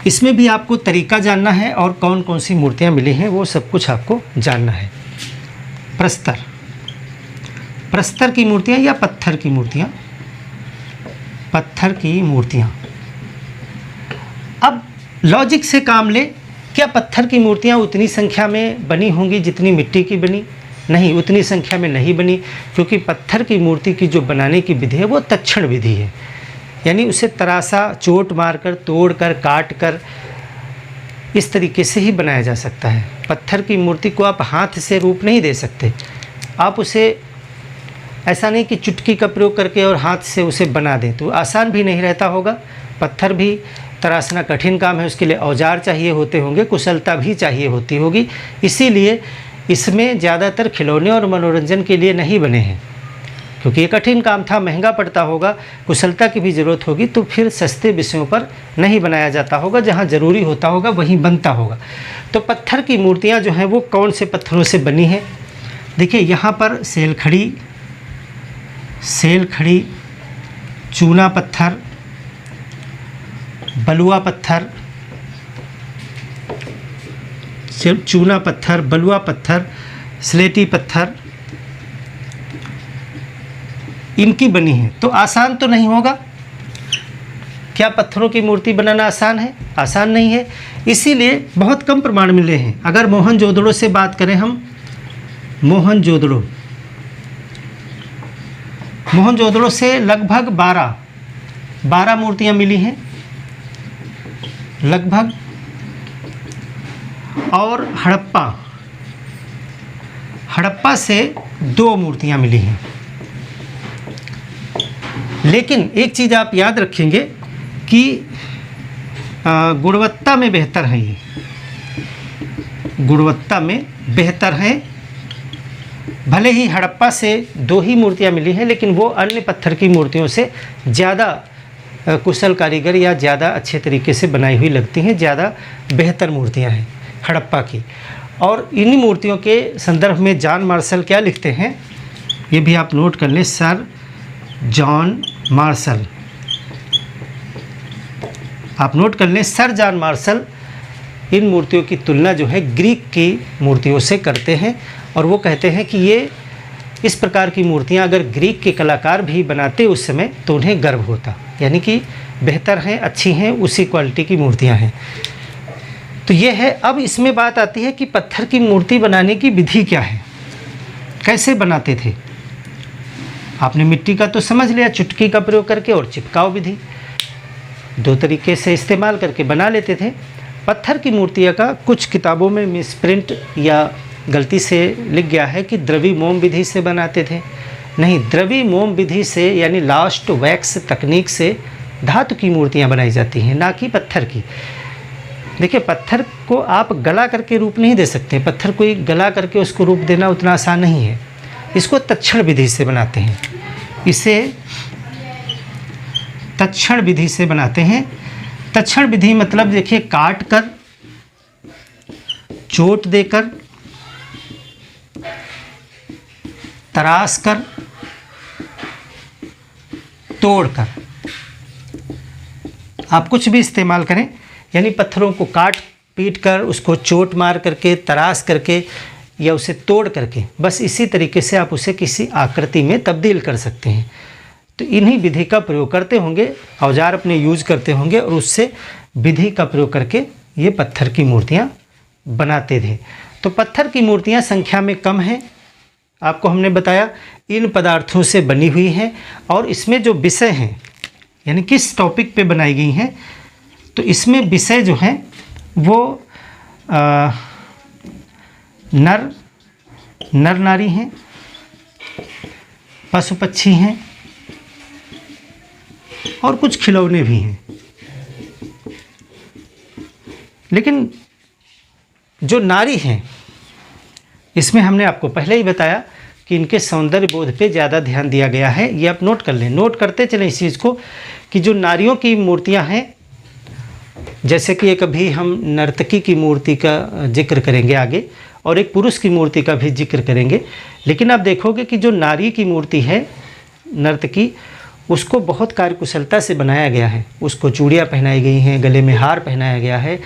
इसमें भी आपको तरीका जानना है और कौन कौन सी मूर्तियाँ मिली हैं वो सब कुछ आपको जानना है। प्रस्तर, प्रस्तर की मूर्तियाँ या पत्थर की मूर्तियाँ, पत्थर की मूर्तियाँ। अब लॉजिक से काम ले, क्या पत्थर की मूर्तियाँ उतनी संख्या में बनी होंगी जितनी मिट्टी की बनी? नहीं, उतनी संख्या में नहीं बनी, क्योंकि पत्थर की मूर्ति की जो बनाने की विधि है वो तक्षण विधि है। यानी उसे तरासा, चोट मारकर, तोड़कर, काटकर इस तरीके से ही बनाया जा सकता है। पत्थर की मूर्ति को आप हाथ से रूप नहीं दे सकते। आप उसे ऐसा नहीं कि चुटकी का प्रयोग करके और हाथ से उसे बना दें, तो आसान भी नहीं रहता होगा। पत्थर भी तराशना कठिन काम है, उसके लिए औजार चाहिए होते होंगे, कुशलता भी चाहिए होती होगी। इसीलिए इसमें ज़्यादातर खिलौने और मनोरंजन के लिए नहीं बने हैं, क्योंकि ये कठिन काम था, महंगा पड़ता होगा, कुशलता की भी ज़रूरत होगी, तो फिर सस्ते विषयों पर नहीं बनाया जाता होगा। जहाँ ज़रूरी होता होगा वहीं बनता होगा। तो पत्थर की मूर्तियाँ जो हैं वो कौन से पत्थरों से बनी हैं? देखिए यहाँ पर सेलखड़ी, सेलखड़ी, चूना पत्थर, बलुआ पत्थर, चूना पत्थर, बलुआ पत्थर, स्लेटी पत्थर, इनकी बनी है। तो आसान तो नहीं होगा। क्या पत्थरों की मूर्ति बनाना आसान है? आसान नहीं है। इसीलिए बहुत कम प्रमाण मिले हैं। अगर मोहनजोदड़ो से बात करें हम, मोहनजोदड़ो से लगभग 12 मूर्तियाँ मिली हैं लगभग। और हड़प्पा से 2 मूर्तियाँ मिली हैं। लेकिन एक चीज़ आप याद रखेंगे कि गुणवत्ता में बेहतर है, ये गुणवत्ता में बेहतर है। भले ही हड़प्पा से 2 ही मूर्तियाँ मिली हैं, लेकिन वो अन्य पत्थर की मूर्तियों से ज़्यादा कुशल कारीगर या ज़्यादा अच्छे तरीके से बनाई हुई लगती हैं, ज़्यादा बेहतर मूर्तियाँ हैं हड़प्पा की। और इन्हीं मूर्तियों के संदर्भ में जॉन मार्शल क्या लिखते हैं ये भी आप नोट कर लें। सर जॉन मार्शल, आप नोट कर लें, सर जॉन मार्शल इन मूर्तियों की तुलना जो है ग्रीक की मूर्तियों से करते हैं। और वो कहते हैं कि ये इस प्रकार की मूर्तियां अगर ग्रीक के कलाकार भी बनाते उस समय तो उन्हें गर्व होता। यानी कि बेहतर हैं, अच्छी हैं, उसी क्वालिटी की मूर्तियां हैं। तो ये है। अब इसमें बात आती है कि पत्थर की मूर्ति बनाने की विधि क्या है, कैसे बनाते थे। आपने मिट्टी का तो समझ लिया, चुटकी का प्रयोग करके और चिपकाव विधि, दो तरीके से इस्तेमाल करके बना लेते थे। पत्थर की मूर्तियाँ का कुछ किताबों में मिसप्रिंट या गलती से लिख गया है कि द्रवी मोम विधि से बनाते थे। नहीं, द्रवी मोम विधि से यानी लास्ट वैक्स तकनीक से धातु की मूर्तियाँ बनाई जाती हैं, ना कि पत्थर की। देखिए, पत्थर को आप गला करके रूप नहीं दे सकते, पत्थर को गला करके उसको रूप देना उतना आसान नहीं है। इसको तत्क्षण विधि से बनाते हैं, इसे तत्क्षण विधि से बनाते हैं। तत्क्षण विधि मतलब देखिए, काट कर, चोट देकर, तराश कर, तोड़ कर, आप कुछ भी इस्तेमाल करें, यानी पत्थरों को काट पीट कर, उसको चोट मार करके, तराश करके या उसे तोड़ करके, बस इसी तरीके से आप उसे किसी आकृति में तब्दील कर सकते हैं। तो इन्हीं विधि का प्रयोग करते होंगे, औजार अपने यूज करते होंगे और उससे विधि का प्रयोग करके ये पत्थर की मूर्तियाँ बनाते थे। तो पत्थर की मूर्तियाँ संख्या में कम हैं, आपको हमने बताया इन पदार्थों से बनी हुई हैं। और इसमें जो विषय हैं, यानी किस टॉपिक पे बनाई गई हैं, तो इसमें विषय जो हैं वो नर नारी हैं, पशु पक्षी हैं और कुछ खिलौने भी हैं। लेकिन जो नारी हैं, इसमें हमने आपको पहले ही बताया कि इनके सौंदर्य बोध पे ज़्यादा ध्यान दिया गया है। ये आप नोट कर लें, नोट करते चलें इस चीज़ को कि जो नारियों की मूर्तियां हैं, जैसे कि एक अभी हम नर्तकी की मूर्ति का जिक्र करेंगे आगे, और एक पुरुष की मूर्ति का भी जिक्र करेंगे। लेकिन आप देखोगे कि जो नारी की मूर्ति है, नर्तकी, उसको बहुत कार्यकुशलता से बनाया गया है। उसको चूड़ियाँ पहनाई गई हैं, गले में हार पहनाया गया है,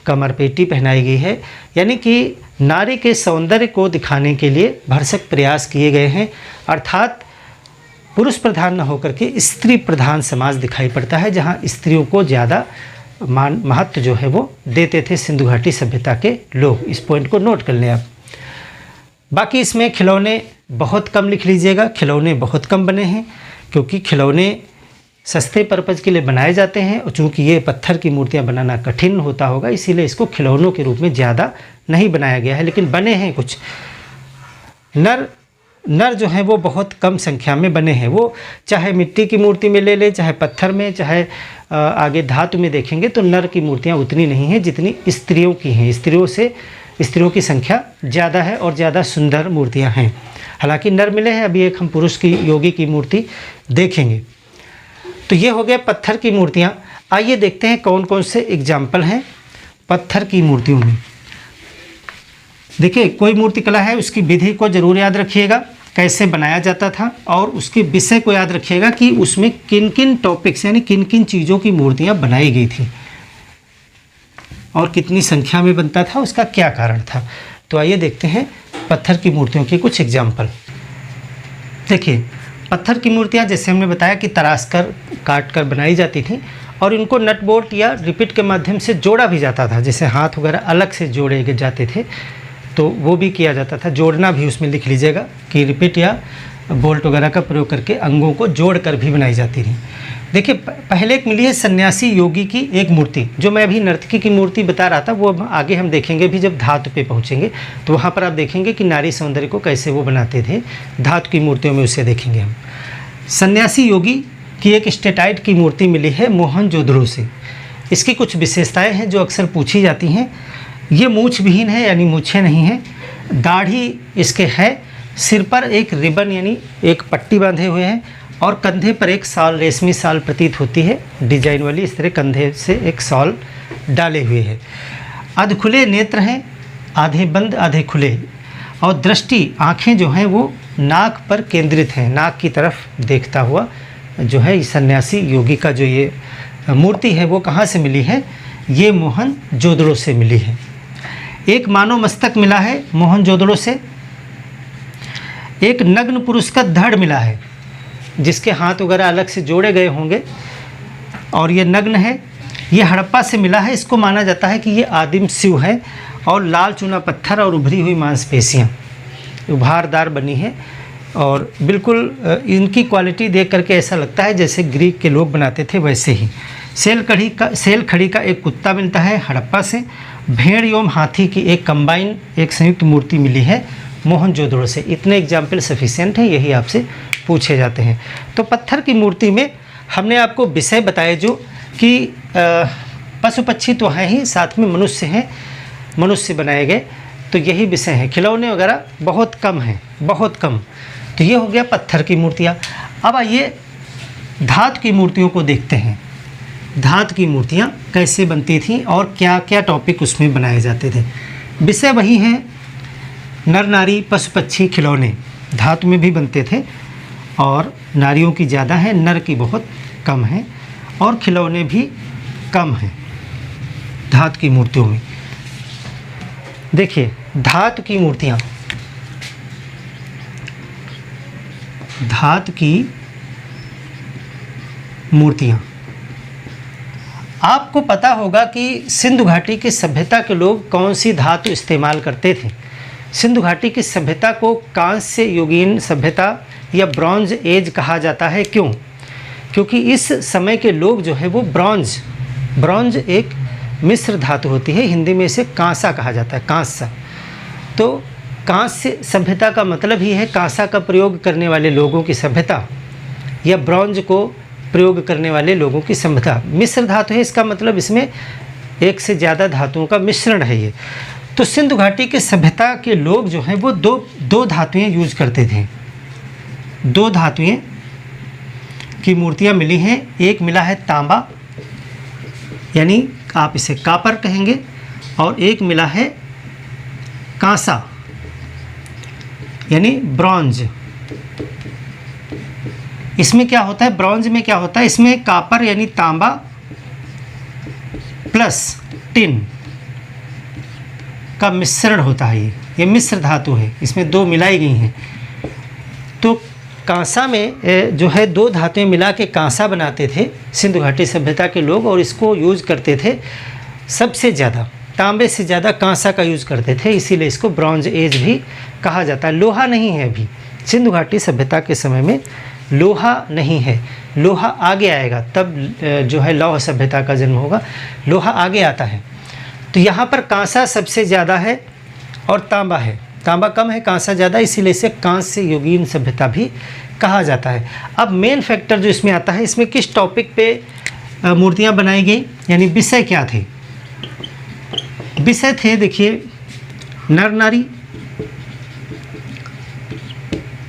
कमर पेटी पहनाई गई है, यानी कि नारी के सौंदर्य को दिखाने के लिए भरसक प्रयास किए गए हैं। अर्थात पुरुष प्रधान न होकर के स्त्री प्रधान समाज दिखाई पड़ता है, जहाँ स्त्रियों को ज़्यादा महत्व जो है वो देते थे सिंधु घाटी सभ्यता के लोग। इस पॉइंट को नोट कर लें आप। बाकी इसमें खिलौने बहुत कम लिख लीजिएगा, खिलौने बहुत कम बने हैं, क्योंकि खिलौने सस्ते पर्पज़ के लिए बनाए जाते हैं और चूँकि ये पत्थर की मूर्तियाँ बनाना कठिन होता होगा, इसीलिए इसको खिलौनों के रूप में ज़्यादा नहीं बनाया गया है। लेकिन बने हैं कुछ। नर जो हैं वो बहुत कम संख्या में बने हैं। वो चाहे मिट्टी की मूर्ति में ले लें, चाहे पत्थर में, चाहे आगे धातु में देखेंगे तो नर की मूर्तियाँ उतनी नहीं हैं जितनी स्त्रियों की हैं। स्त्रियों की संख्या ज़्यादा है और ज़्यादा सुंदर मूर्तियाँ हैं। हालांकि नर मिले हैं, अभी एक हम पुरुष की योगी की मूर्ति देखेंगे। तो ये हो गया पत्थर की मूर्तियाँ। आइए देखते हैं कौन कौन से एग्जाम्पल हैं पत्थर की मूर्तियों में। देखिए, कोई मूर्ति कला है, उसकी विधि को जरूर याद रखिएगा, कैसे बनाया जाता था, और उसके विषय को याद रखिएगा कि उसमें किन किन टॉपिक्स यानी किन किन चीज़ों की मूर्तियाँ बनाई गई थी और कितनी संख्या में बनता था, उसका क्या कारण था। तो आइए देखते हैं पत्थर की मूर्तियों के कुछ एग्जाम्पल। देखिए, पत्थर की मूर्तियाँ जैसे हमने बताया कि तराश कर, काट कर बनाई जाती थी और इनको नट बोल्ट या रिपीट के माध्यम से जोड़ा भी जाता था। जैसे हाथ वगैरह अलग से जोड़े जाते थे तो वो भी किया जाता था। जोड़ना भी उसमें लिख लीजिएगा कि रिपीट या बोल्ट वगैरह का प्रयोग करके अंगों को जोड़ कर भी बनाई जाती थी। देखिए, पहले एक मिली है सन्यासी योगी की एक मूर्ति, जो मैं अभी नर्तकी की मूर्ति बता रहा था, वो आगे हम देखेंगे भी जब धातु पे पहुँचेंगे तो वहाँ पर आप देखेंगे कि नारी सौंदर्य को कैसे वो बनाते थे। धातु की मूर्तियों में उसे देखेंगे हम। सन्यासी योगी की एक स्टेटाइट की मूर्ति मिली है मोहनजोदड़ो से। इसकी कुछ विशेषताएँ हैं जो अक्सर पूछी जाती हैं। ये मूछ विहीन है, यानी मूछें नहीं हैं। दाढ़ी इसके है, सिर पर एक रिबन यानी एक पट्टी बांधे हुए हैं और कंधे पर एक शॉल, रेशमी शॉल प्रतीत होती है डिजाइन वाली, इस तरह कंधे से एक शॉल डाले हुए है। अधखुले नेत्र हैं, आधे बंद आधे खुले, और दृष्टि आँखें जो हैं वो नाक पर केंद्रित हैं, नाक की तरफ देखता हुआ जो है सन्यासी योगी का जो ये मूर्ति है वो कहाँ से मिली है, ये मोहनजोदड़ो से मिली है। एक मानव मस्तक मिला है मोहनजोदड़ो से। एक नग्न पुरुष का धड़ मिला है जिसके हाथ वगैरह अलग से जोड़े गए होंगे, और ये नग्न है। ये हड़प्पा से मिला है। इसको माना जाता है कि ये आदिम शिव है और लाल चूना पत्थर और उभरी हुई मांसपेशियाँ उभारदार बनी है और बिल्कुल इनकी क्वालिटी देख करके ऐसा लगता है जैसे ग्रीक के लोग बनाते थे वैसे ही। सेल खड़ी का एक कुत्ता मिलता है हड़प्पा से। भेड़ एवं हाथी की एक कंबाइन एक संयुक्त मूर्ति मिली है मोहनजोदड़ो से। इतने एग्जाम्पल सफिशिएंट हैं, यही आपसे पूछे जाते हैं। तो पत्थर की मूर्ति में हमने आपको विषय बताए जो कि पशु पक्षी तो हैं ही, साथ में मनुष्य हैं, मनुष्य बनाए गए, तो यही विषय हैं। खिलौने वगैरह बहुत कम हैं, बहुत कम। तो ये हो गया पत्थर की मूर्तियाँ। अब आइए धातु की मूर्तियों को देखते हैं। धातु की मूर्तियाँ कैसे बनती थीं और क्या क्या टॉपिक उसमें बनाए जाते थे। विषय वही हैं, नर नारी पशु पक्षी खिलौने धातु में भी बनते थे और नारियों की ज़्यादा है, नर की बहुत कम है और खिलौने भी कम हैं धातु की मूर्तियों में। देखिए धातु की मूर्तियाँ, धातु की मूर्तियाँ, आपको पता होगा कि सिंधु घाटी की सभ्यता के लोग कौन सी धातु इस्तेमाल करते थे। सिंधु घाटी की सभ्यता को कांस्य युगीन सभ्यता या ब्रॉन्ज एज कहा जाता है। क्यों? क्योंकि इस समय के लोग जो है वो ब्रॉन्ज एक मिश्र धातु होती है, हिंदी में इसे कांसा कहा जाता है, कांसा। तो कांस्य सभ्यता का मतलब ही है कांसा का प्रयोग करने वाले लोगों की सभ्यता या ब्रॉन्ज को प्रयोग करने वाले लोगों की सभ्यता। मिश्र धातु है, इसका मतलब इसमें एक से ज़्यादा धातुओं का मिश्रण है ये। तो सिंधु घाटी की सभ्यता के लोग जो हैं वो दो धातुएँ यूज करते थे। दो धातुएँ की मूर्तियाँ मिली हैं। एक मिला है तांबा, यानी आप इसे कापर कहेंगे, और एक मिला है कांसा यानी ब्रॉन्ज। इसमें क्या होता है, ब्रॉन्ज में क्या होता है, इसमें कापर यानी तांबा प्लस टिन का मिश्रण होता है। ये मिश्र धातु है, इसमें दो मिलाई गई हैं। तो कांसा में जो है दो धातुएं मिला के कांसा बनाते थे सिंधु घाटी सभ्यता के लोग और इसको यूज करते थे सबसे ज़्यादा। तांबे से ज़्यादा कांसा का यूज़ करते थे, इसीलिए इसको ब्रॉन्ज एज भी कहा जाता है। लोहा नहीं है अभी सिंधु घाटी सभ्यता के समय में, लोहा नहीं है। लोहा आगे आएगा, तब जो है लौह सभ्यता का जन्म होगा, लोहा आगे आता है। तो यहाँ पर कांसा सबसे ज़्यादा है और तांबा है। तांबा कम है, कांसा ज़्यादा, इसीलिए इसे कांस्य युगीन सभ्यता भी कहा जाता है। अब मेन फैक्टर जो इसमें आता है, इसमें किस टॉपिक पे मूर्तियाँ बनाई गई, यानी विषय क्या थे। विषय थे, देखिए, नर नारी।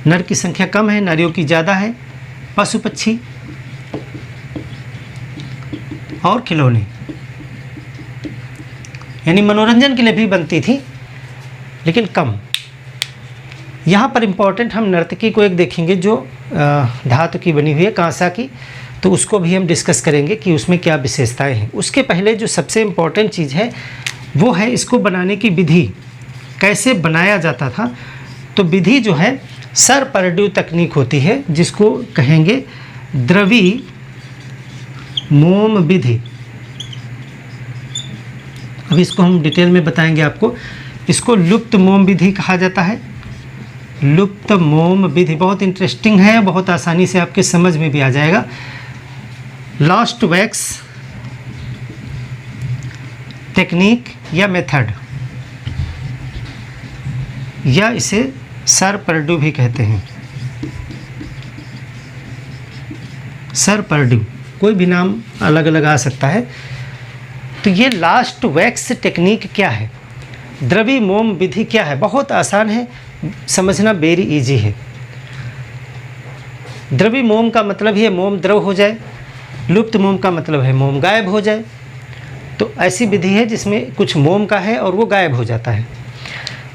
नर की संख्या कम है, नारियों की ज़्यादा है। पशु पक्षी और खिलौने, यानी मनोरंजन के लिए भी बनती थी लेकिन कम। यहाँ पर इम्पोर्टेंट हम नर्तकी को एक देखेंगे जो धातु की बनी हुई है, कांसा की, तो उसको भी हम डिस्कस करेंगे कि उसमें क्या विशेषताएं हैं। उसके पहले जो सबसे इम्पोर्टेंट चीज़ है वो है इसको बनाने की विधि, कैसे बनाया जाता था। तो विधि जो है सर परड्यू तकनीक होती है, जिसको कहेंगे द्रवी मोम विधि। अब इसको हम डिटेल में बताएंगे आपको। इसको लुप्त मोम विधि कहा जाता है। लुप्त मोम विधि बहुत इंटरेस्टिंग है, बहुत आसानी से आपके समझ में भी आ जाएगा। लॉस्ट वैक्स टेक्निक या मेथड, या इसे सर परड्यू भी कहते हैं। सर परड्यू, कोई भी नाम अलग अलग आ सकता है। तो ये लास्ट वैक्स टेक्निक क्या है, द्रवी मोम विधि क्या है, बहुत आसान है समझना, वेरी इजी है। द्रवी मोम का मतलब है मोम द्रव हो जाए, लुप्त मोम का मतलब है मोम गायब हो जाए। तो ऐसी विधि है जिसमें कुछ मोम का है और वो गायब हो जाता है।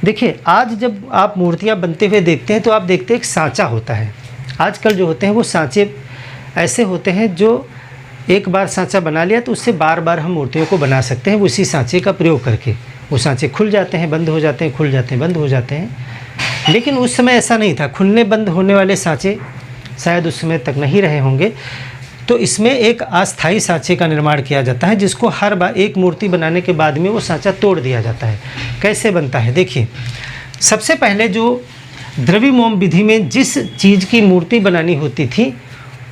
देखिए, आज जब आप मूर्तियाँ बनते हुए देखते हैं तो आप देखते हैं एक सांचा होता है। आजकल जो होते हैं वो सांचे ऐसे होते हैं जो एक बार सांचा बना लिया तो उससे बार बार हम मूर्तियों को बना सकते हैं उसी सांचे का प्रयोग करके। वो सांचे खुल जाते हैं, बंद हो जाते हैं, खुल जाते हैं, बंद हो जाते हैं। लेकिन उस समय ऐसा नहीं था, खुलने बंद होने वाले सांचे शायद उस समय तक नहीं रहे होंगे। तो इसमें एक अस्थाई सांचे का निर्माण किया जाता है, जिसको हर बार एक मूर्ति बनाने के बाद में वो सांचा तोड़ दिया जाता है। कैसे बनता है देखिए, सबसे पहले जो द्रविमोम विधि में जिस चीज़ की मूर्ति बनानी होती थी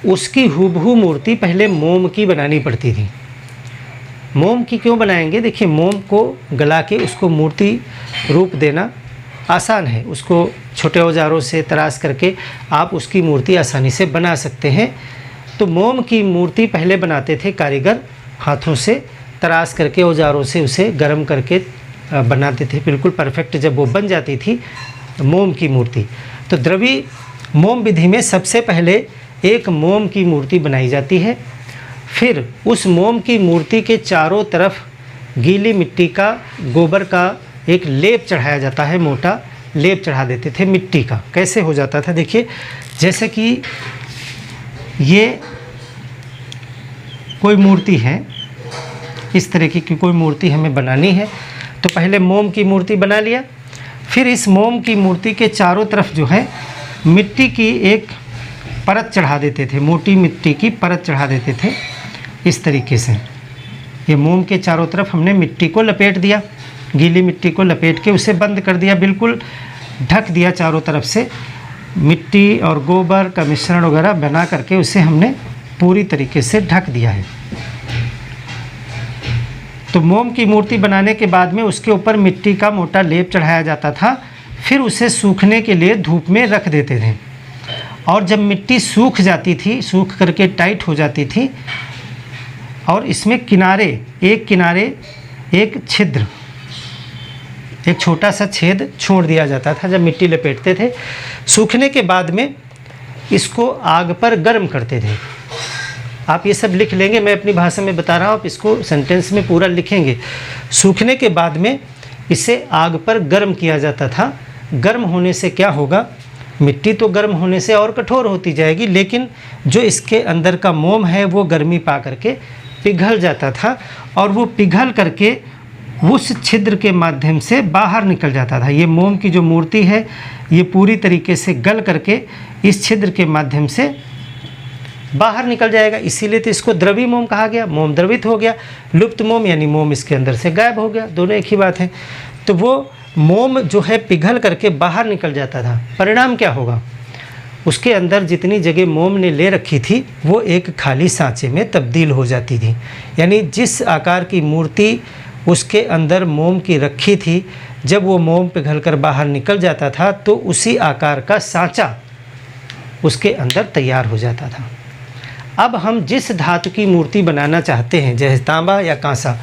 उसकी हूबहू मूर्ति पहले मोम की बनानी पड़ती थी। मोम की क्यों बनाएंगे, देखिए मोम को गला के उसको मूर्ति रूप देना आसान है, उसको छोटे औजारों से तराश करके आप उसकी मूर्ति आसानी से बना सकते हैं। तो मोम की मूर्ति पहले बनाते थे कारीगर, हाथों से तराश करके औजारों से उसे गर्म करके बनाते थे, बिल्कुल परफेक्ट जब वो बन जाती थी मोम की मूर्ति। तो द्रवी मोम विधि में सबसे पहले एक मोम की मूर्ति बनाई जाती है, फिर उस मोम की मूर्ति के चारों तरफ गीली मिट्टी का, गोबर का एक लेप चढ़ाया जाता है, मोटा लेप चढ़ा देते थे मिट्टी का। कैसे हो जाता था देखिए, जैसे कि ये कोई मूर्ति है, इस तरीके की कोई मूर्ति हमें बनानी है, तो पहले मोम की मूर्ति बना लिया, फिर इस मोम की मूर्ति के चारों तरफ जो है मिट्टी की एक परत चढ़ा देते थे, मोटी मिट्टी की परत चढ़ा देते थे। इस तरीके से ये मोम के चारों तरफ हमने मिट्टी को लपेट दिया, गीली मिट्टी को लपेट के उसे बंद कर दिया, बिल्कुल ढक दिया चारों तरफ से। मिट्टी और गोबर का मिश्रण वगैरह बना करके उसे हमने पूरी तरीके से ढक दिया है। तो मोम की मूर्ति बनाने के बाद में उसके ऊपर मिट्टी का मोटा लेप चढ़ाया जाता था, फिर उसे सूखने के लिए धूप में रख देते थे। और जब मिट्टी सूख जाती थी, सूख करके टाइट हो जाती थी, और इसमें किनारे एक छिद्र, एक छोटा सा छेद छोड़ दिया जाता था जब मिट्टी लपेटते थे। सूखने के बाद में इसको आग पर गर्म करते थे। आप ये सब लिख लेंगे, मैं अपनी भाषा में बता रहा हूँ, आप इसको सेंटेंस में पूरा लिखेंगे। सूखने के बाद में इसे आग पर गर्म किया जाता था। गर्म होने से क्या होगा, मिट्टी तो गर्म होने से और कठोर होती जाएगी, लेकिन जो इसके अंदर का मोम है वो गर्मी पा करके पिघल जाता था, और वो पिघल करके उस छिद्र के माध्यम से बाहर निकल जाता था। ये मोम की जो मूर्ति है ये पूरी तरीके से गल करके इस छिद्र के माध्यम से बाहर निकल जाएगा, इसीलिए तो इसको द्रवी मोम कहा गया। मोम द्रवित हो गया, लुप्त मोम यानी मोम इसके अंदर से गायब हो गया, दोनों एक ही बात है। तो वो मोम जो है पिघल करके बाहर निकल जाता था। परिणाम क्या होगा, उसके अंदर जितनी जगह मोम ने ले रखी थी वो एक खाली सांचे में तब्दील हो जाती थी। यानी जिस आकार की मूर्ति उसके अंदर मोम की रखी थी, जब वो मोम पिघल कर बाहर निकल जाता था तो उसी आकार का सांचा उसके अंदर तैयार हो जाता था। अब हम जिस धातु की मूर्ति बनाना चाहते हैं, जैसे तांबा या कांसा,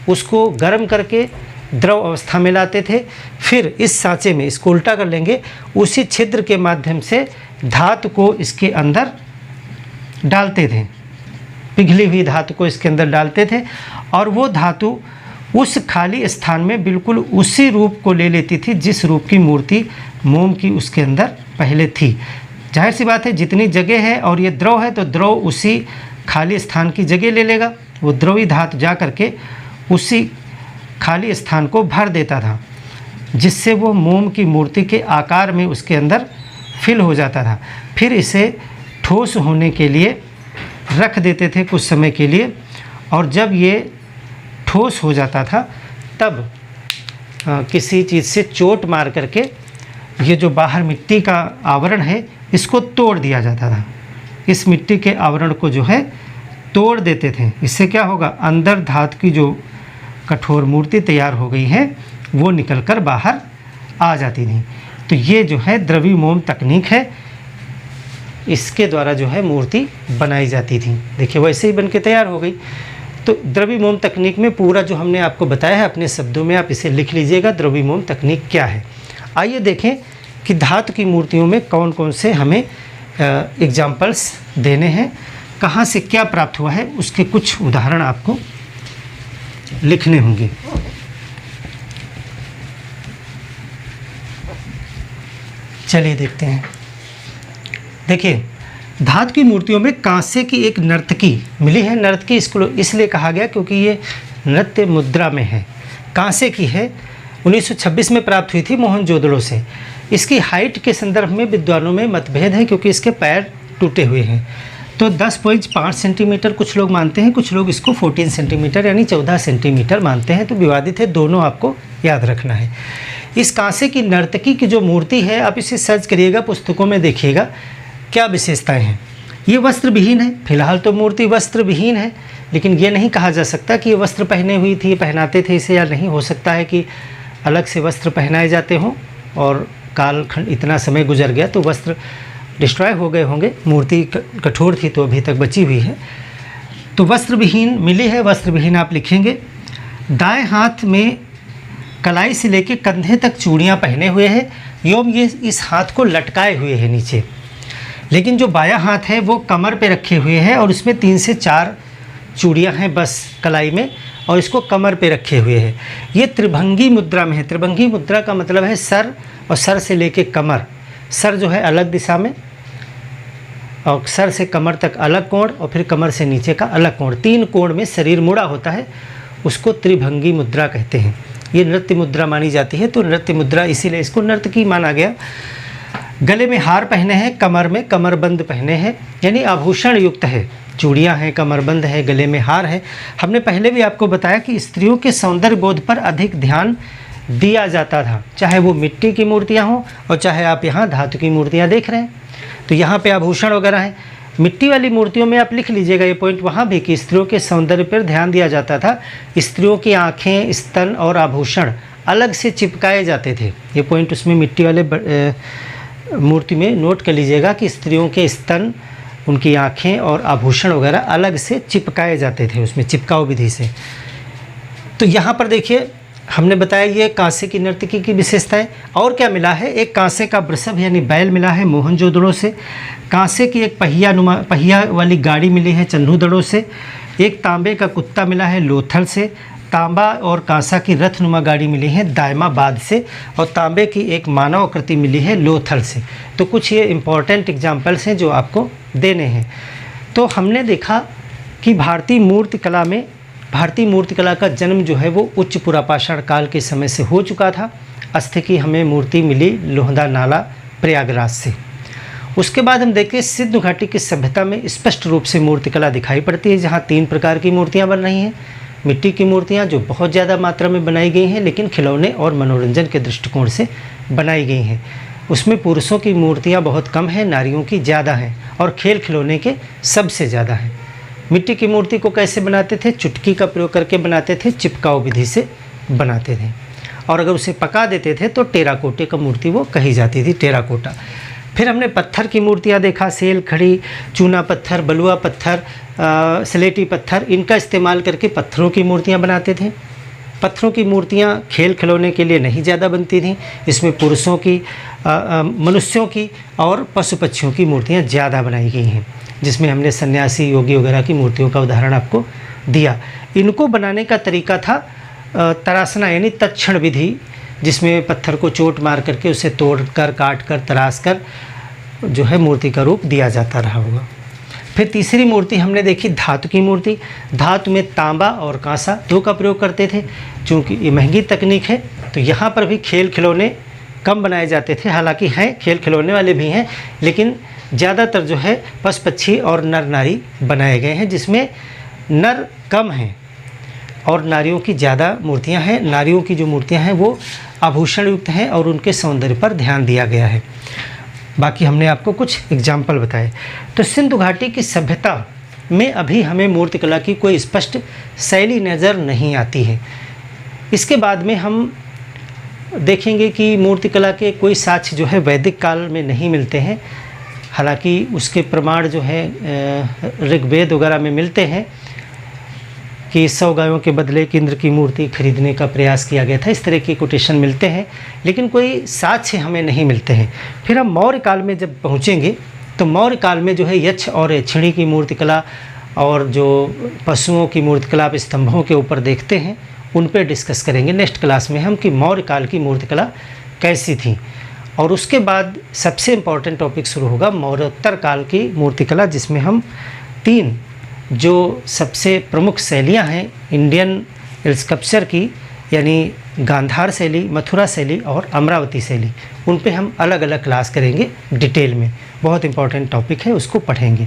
उसको गर्म करके द्रव अवस्था में लाते थे, फिर इस सांचे में, इसको उल्टा कर लेंगे, उसी छिद्र के माध्यम से धातु को इसके अंदर डालते थे, पिघली हुई धातु को इसके अंदर डालते थे, और वो धातु उस खाली स्थान में बिल्कुल उसी रूप को ले लेती थी जिस रूप की मूर्ति मोम की उसके अंदर पहले थी। जाहिर सी बात है, जितनी जगह है और ये द्रव है तो द्रव उसी खाली स्थान की जगह ले लेगा। वो द्रवी धातु जा करके उसी खाली स्थान को भर देता था, जिससे वो मोम की मूर्ति के आकार में उसके अंदर फिल हो जाता था। फिर इसे ठोस होने के लिए रख देते थे कुछ समय के लिए, और जब ये ठोस हो जाता था तब किसी चीज़ से चोट मार करके ये जो बाहर मिट्टी का आवरण है इसको तोड़ दिया जाता था। इस मिट्टी के आवरण को जो है तोड़ देते थे। इससे क्या होगा, अंदर धातु की जो कठोर मूर्ति तैयार हो गई है वो निकलकर बाहर आ जाती थी। तो ये जो है द्रवी मोम तकनीक है, इसके द्वारा जो है मूर्ति बनाई जाती थी। देखिए वैसे ही बन के तैयार हो गई। तो द्रवी मोम तकनीक में पूरा जो हमने आपको बताया है अपने शब्दों में आप इसे लिख लीजिएगा, द्रवी मोम तकनीक क्या है। आइए देखें कि धातु की मूर्तियों में कौन कौन से हमें एग्जाम्पल्स देने हैं, कहाँ से क्या प्राप्त हुआ है, उसके कुछ उदाहरण आपको लिखने होंगे। चलिए देखते हैं। देखिए धातु की मूर्तियों में कांसे की एक नर्तकी मिली है। नर्तकी इसको इसलिए कहा गया क्योंकि ये नृत्य मुद्रा में है, कांसे की है, 1926 में प्राप्त हुई थी मोहनजोदड़ो से। इसकी हाइट के संदर्भ में विद्वानों में मतभेद है क्योंकि इसके पैर टूटे हुए हैं। तो 10.5 सेंटीमीटर कुछ लोग मानते हैं, कुछ लोग इसको 14 सेंटीमीटर यानी 14 सेंटीमीटर मानते हैं। तो विवादित है, दोनों आपको याद रखना है। इस कांसे की नर्तकी की जो मूर्ति है, आप इसे सर्च करिएगा, पुस्तकों में देखिएगा क्या विशेषताएं हैं। ये वस्त्र विहीन है, फिलहाल तो मूर्ति वस्त्र विहीन है, लेकिन ये नहीं कहा जा सकता कि ये वस्त्र पहने हुई थी, पहनाते थे इसे या नहीं। हो सकता है कि अलग से वस्त्र पहनाए जाते हों और कालखंड इतना समय गुजर गया तो वस्त्र डिस्ट्रॉय हो गए होंगे। मूर्ति कठोर थी तो अभी तक बची हुई है। तो वस्त्र विहीन मिली है, वस्त्र विहीन आप लिखेंगे। दाएं हाथ में कलाई से लेकर कंधे तक चूड़ियाँ पहने हुए हैं, एवं ये इस हाथ को लटकाए हुए हैं नीचे। लेकिन जो बायां हाथ है वो कमर पे रखे हुए हैं और इसमें 3 से 4 चूड़ियाँ हैं बस कलाई में, और इसको कमर पे रखे हुए हैं। ये त्रिभंगी मुद्रा में है। त्रिभंगी मुद्रा का मतलब है सर, और सर से लेके कमर, सर जो है अलग दिशा में, और सर से कमर तक अलग कोण, और फिर कमर से नीचे का अलग कोण। 3 कोण में शरीर मुड़ा होता है, उसको त्रिभंगी मुद्रा कहते हैं। ये नृत्य मुद्रा मानी जाती है, तो नृत्य मुद्रा इसीलिए इसको नर्तकी माना गया। गले में हार पहने हैं, कमर में कमरबंद पहने हैं, यानी आभूषण युक्त है। चूड़ियाँ हैं, कमरबंद है, गले में हार है। हमने पहले भी आपको बताया कि स्त्रियों के सौंदर्य बोध पर अधिक ध्यान दिया जाता था, चाहे वो मिट्टी की मूर्तियाँ हों और चाहे आप यहाँ धातु की मूर्तियाँ देख रहे हैं। तो यहाँ पे आभूषण वगैरह हैं। मिट्टी वाली मूर्तियों में आप लिख लीजिएगा ये पॉइंट वहाँ भी कि स्त्रियों के सौंदर्य पर ध्यान दिया जाता था। स्त्रियों की आँखें, स्तन और आभूषण अलग से चिपकाए जाते थे। ये पॉइंट उसमें मिट्टी वाले मूर्ति में नोट कर लीजिएगा कि स्त्रियों के स्तन, उनकी आँखें और आभूषण वगैरह अलग से चिपकाए जाते थे, उसमें चिपकाओ विधि से। तो यहाँ पर देखिए हमने बताया ये कांसे की नर्तकी की विशेषताएं। और क्या मिला है, एक कांसे का वृषभ यानी बैल मिला है मोहनजोदड़ो से। कांसे की एक पहिया वाली गाड़ी मिली है चन्हूदड़ो से। एक तांबे का कुत्ता मिला है लोथल से। तांबा और कांसा की रथनुमा गाड़ी मिली है दायमाबाद से, और तांबे की एक मानव आकृति मिली है लोथल से। तो कुछ ये इम्पॉर्टेंट एग्जाम्पल्स हैं जो आपको देने हैं। तो हमने देखा कि भारतीय मूर्तिकला का जन्म जो है वो उच्च पुरापाषाण काल के समय से हो चुका था। अस्थि की हमें मूर्ति मिली लोहंदा नाला प्रयागराज से। उसके बाद हम देखें सिंधु घाटी की सभ्यता में स्पष्ट रूप से मूर्तिकला दिखाई पड़ती है, जहाँ 3 प्रकार की मूर्तियाँ बन रही हैं। मिट्टी की मूर्तियाँ जो बहुत ज़्यादा मात्रा में बनाई गई हैं, लेकिन खिलौने और मनोरंजन के दृष्टिकोण से बनाई गई हैं। उसमें पुरुषों की मूर्तियाँ बहुत कम हैं, नारियों की ज़्यादा हैं, और खेल खिलौने के सबसे ज़्यादा हैं। मिट्टी की मूर्ति को कैसे बनाते थे, चुटकी का प्रयोग करके बनाते थे, चिपकाओ विधि से बनाते थे, और अगर उसे पका देते थे तो टेराकोटे का मूर्ति वो कही जाती थी, टेराकोटा। फिर हमने पत्थर की मूर्तियाँ देखा, सेल खड़ी, चूना पत्थर, बलुआ पत्थर, स्लेटी पत्थर, इनका इस्तेमाल करके पत्थरों की मूर्तियाँ बनाते थे। पत्थरों की मूर्तियाँ खेल खिलौने के लिए नहीं ज़्यादा बनती थीं। इसमें पुरुषों की, मनुष्यों की और पशु पक्षियों की मूर्तियाँ ज़्यादा बनाई गई हैं, जिसमें हमने सन्यासी, योगी वगैरह की मूर्तियों का उदाहरण आपको दिया। इनको बनाने का तरीका था तराशना यानी तत्क्षण विधि, जिसमें पत्थर को चोट मार करके उसे तोड़ कर, काट कर, तराश कर जो है मूर्ति का रूप दिया जाता रहा होगा। फिर तीसरी मूर्ति हमने देखी धातु की मूर्ति। धातु में तांबा और कांसा 2 का प्रयोग करते थे। चूँकि ये महंगी तकनीक है तो यहाँ पर भी खेल खिलौने कम बनाए जाते थे। हालांकि हैं खेल खिलौने वाले भी हैं, लेकिन ज़्यादातर जो है पशु पक्षी और नर नारी बनाए गए हैं, जिसमें नर कम हैं और नारियों की ज़्यादा मूर्तियां हैं। नारियों की जो मूर्तियां हैं वो आभूषण युक्त हैं और उनके सौंदर्य पर ध्यान दिया गया है। बाकी हमने आपको कुछ एग्जाम्पल बताए। तो सिंधु घाटी की सभ्यता में अभी हमें मूर्तिकला की कोई स्पष्ट शैली नज़र नहीं आती है। इसके बाद में हम देखेंगे कि मूर्तिकला के कोई साक्ष्य जो है वैदिक काल में नहीं मिलते हैं। हालांकि उसके प्रमाण जो है ऋग्वेद वगैरह में मिलते हैं कि 100 गायों के बदले इंद्र की मूर्ति खरीदने का प्रयास किया गया था। इस तरह की कोटेशन मिलते हैं, लेकिन कोई साक्ष्य हमें नहीं मिलते हैं। फिर हम मौर्य काल में जब पहुँचेंगे तो मौर्य काल में जो है यक्ष और यक्षिणी की मूर्तिकला और जो पशुओं की मूर्तिकला आप स्तंभों के ऊपर देखते हैं उन पर डिस्कस करेंगे नेक्स्ट क्लास में हम कि मौर्य काल की मूर्तिकला कैसी थी। और उसके बाद सबसे इम्पॉर्टेंट टॉपिक शुरू होगा मौर्योत्तर काल की मूर्तिकला, जिसमें हम 3 जो सबसे प्रमुख शैलियाँ हैं इंडियन स्कल्पचर की, यानी गांधार शैली, मथुरा शैली और अमरावती शैली, उन पे हम अलग अलग क्लास करेंगे डिटेल में। बहुत इंपॉर्टेंट टॉपिक है, उसको पढ़ेंगे।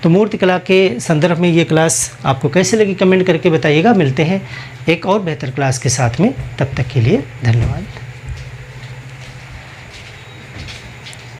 तो मूर्तिकला के संदर्भ में ये क्लास आपको कैसे लगी कमेंट करके बताइएगा। मिलते हैं एक और बेहतर क्लास के साथ में, तब तक के लिए धन्यवाद।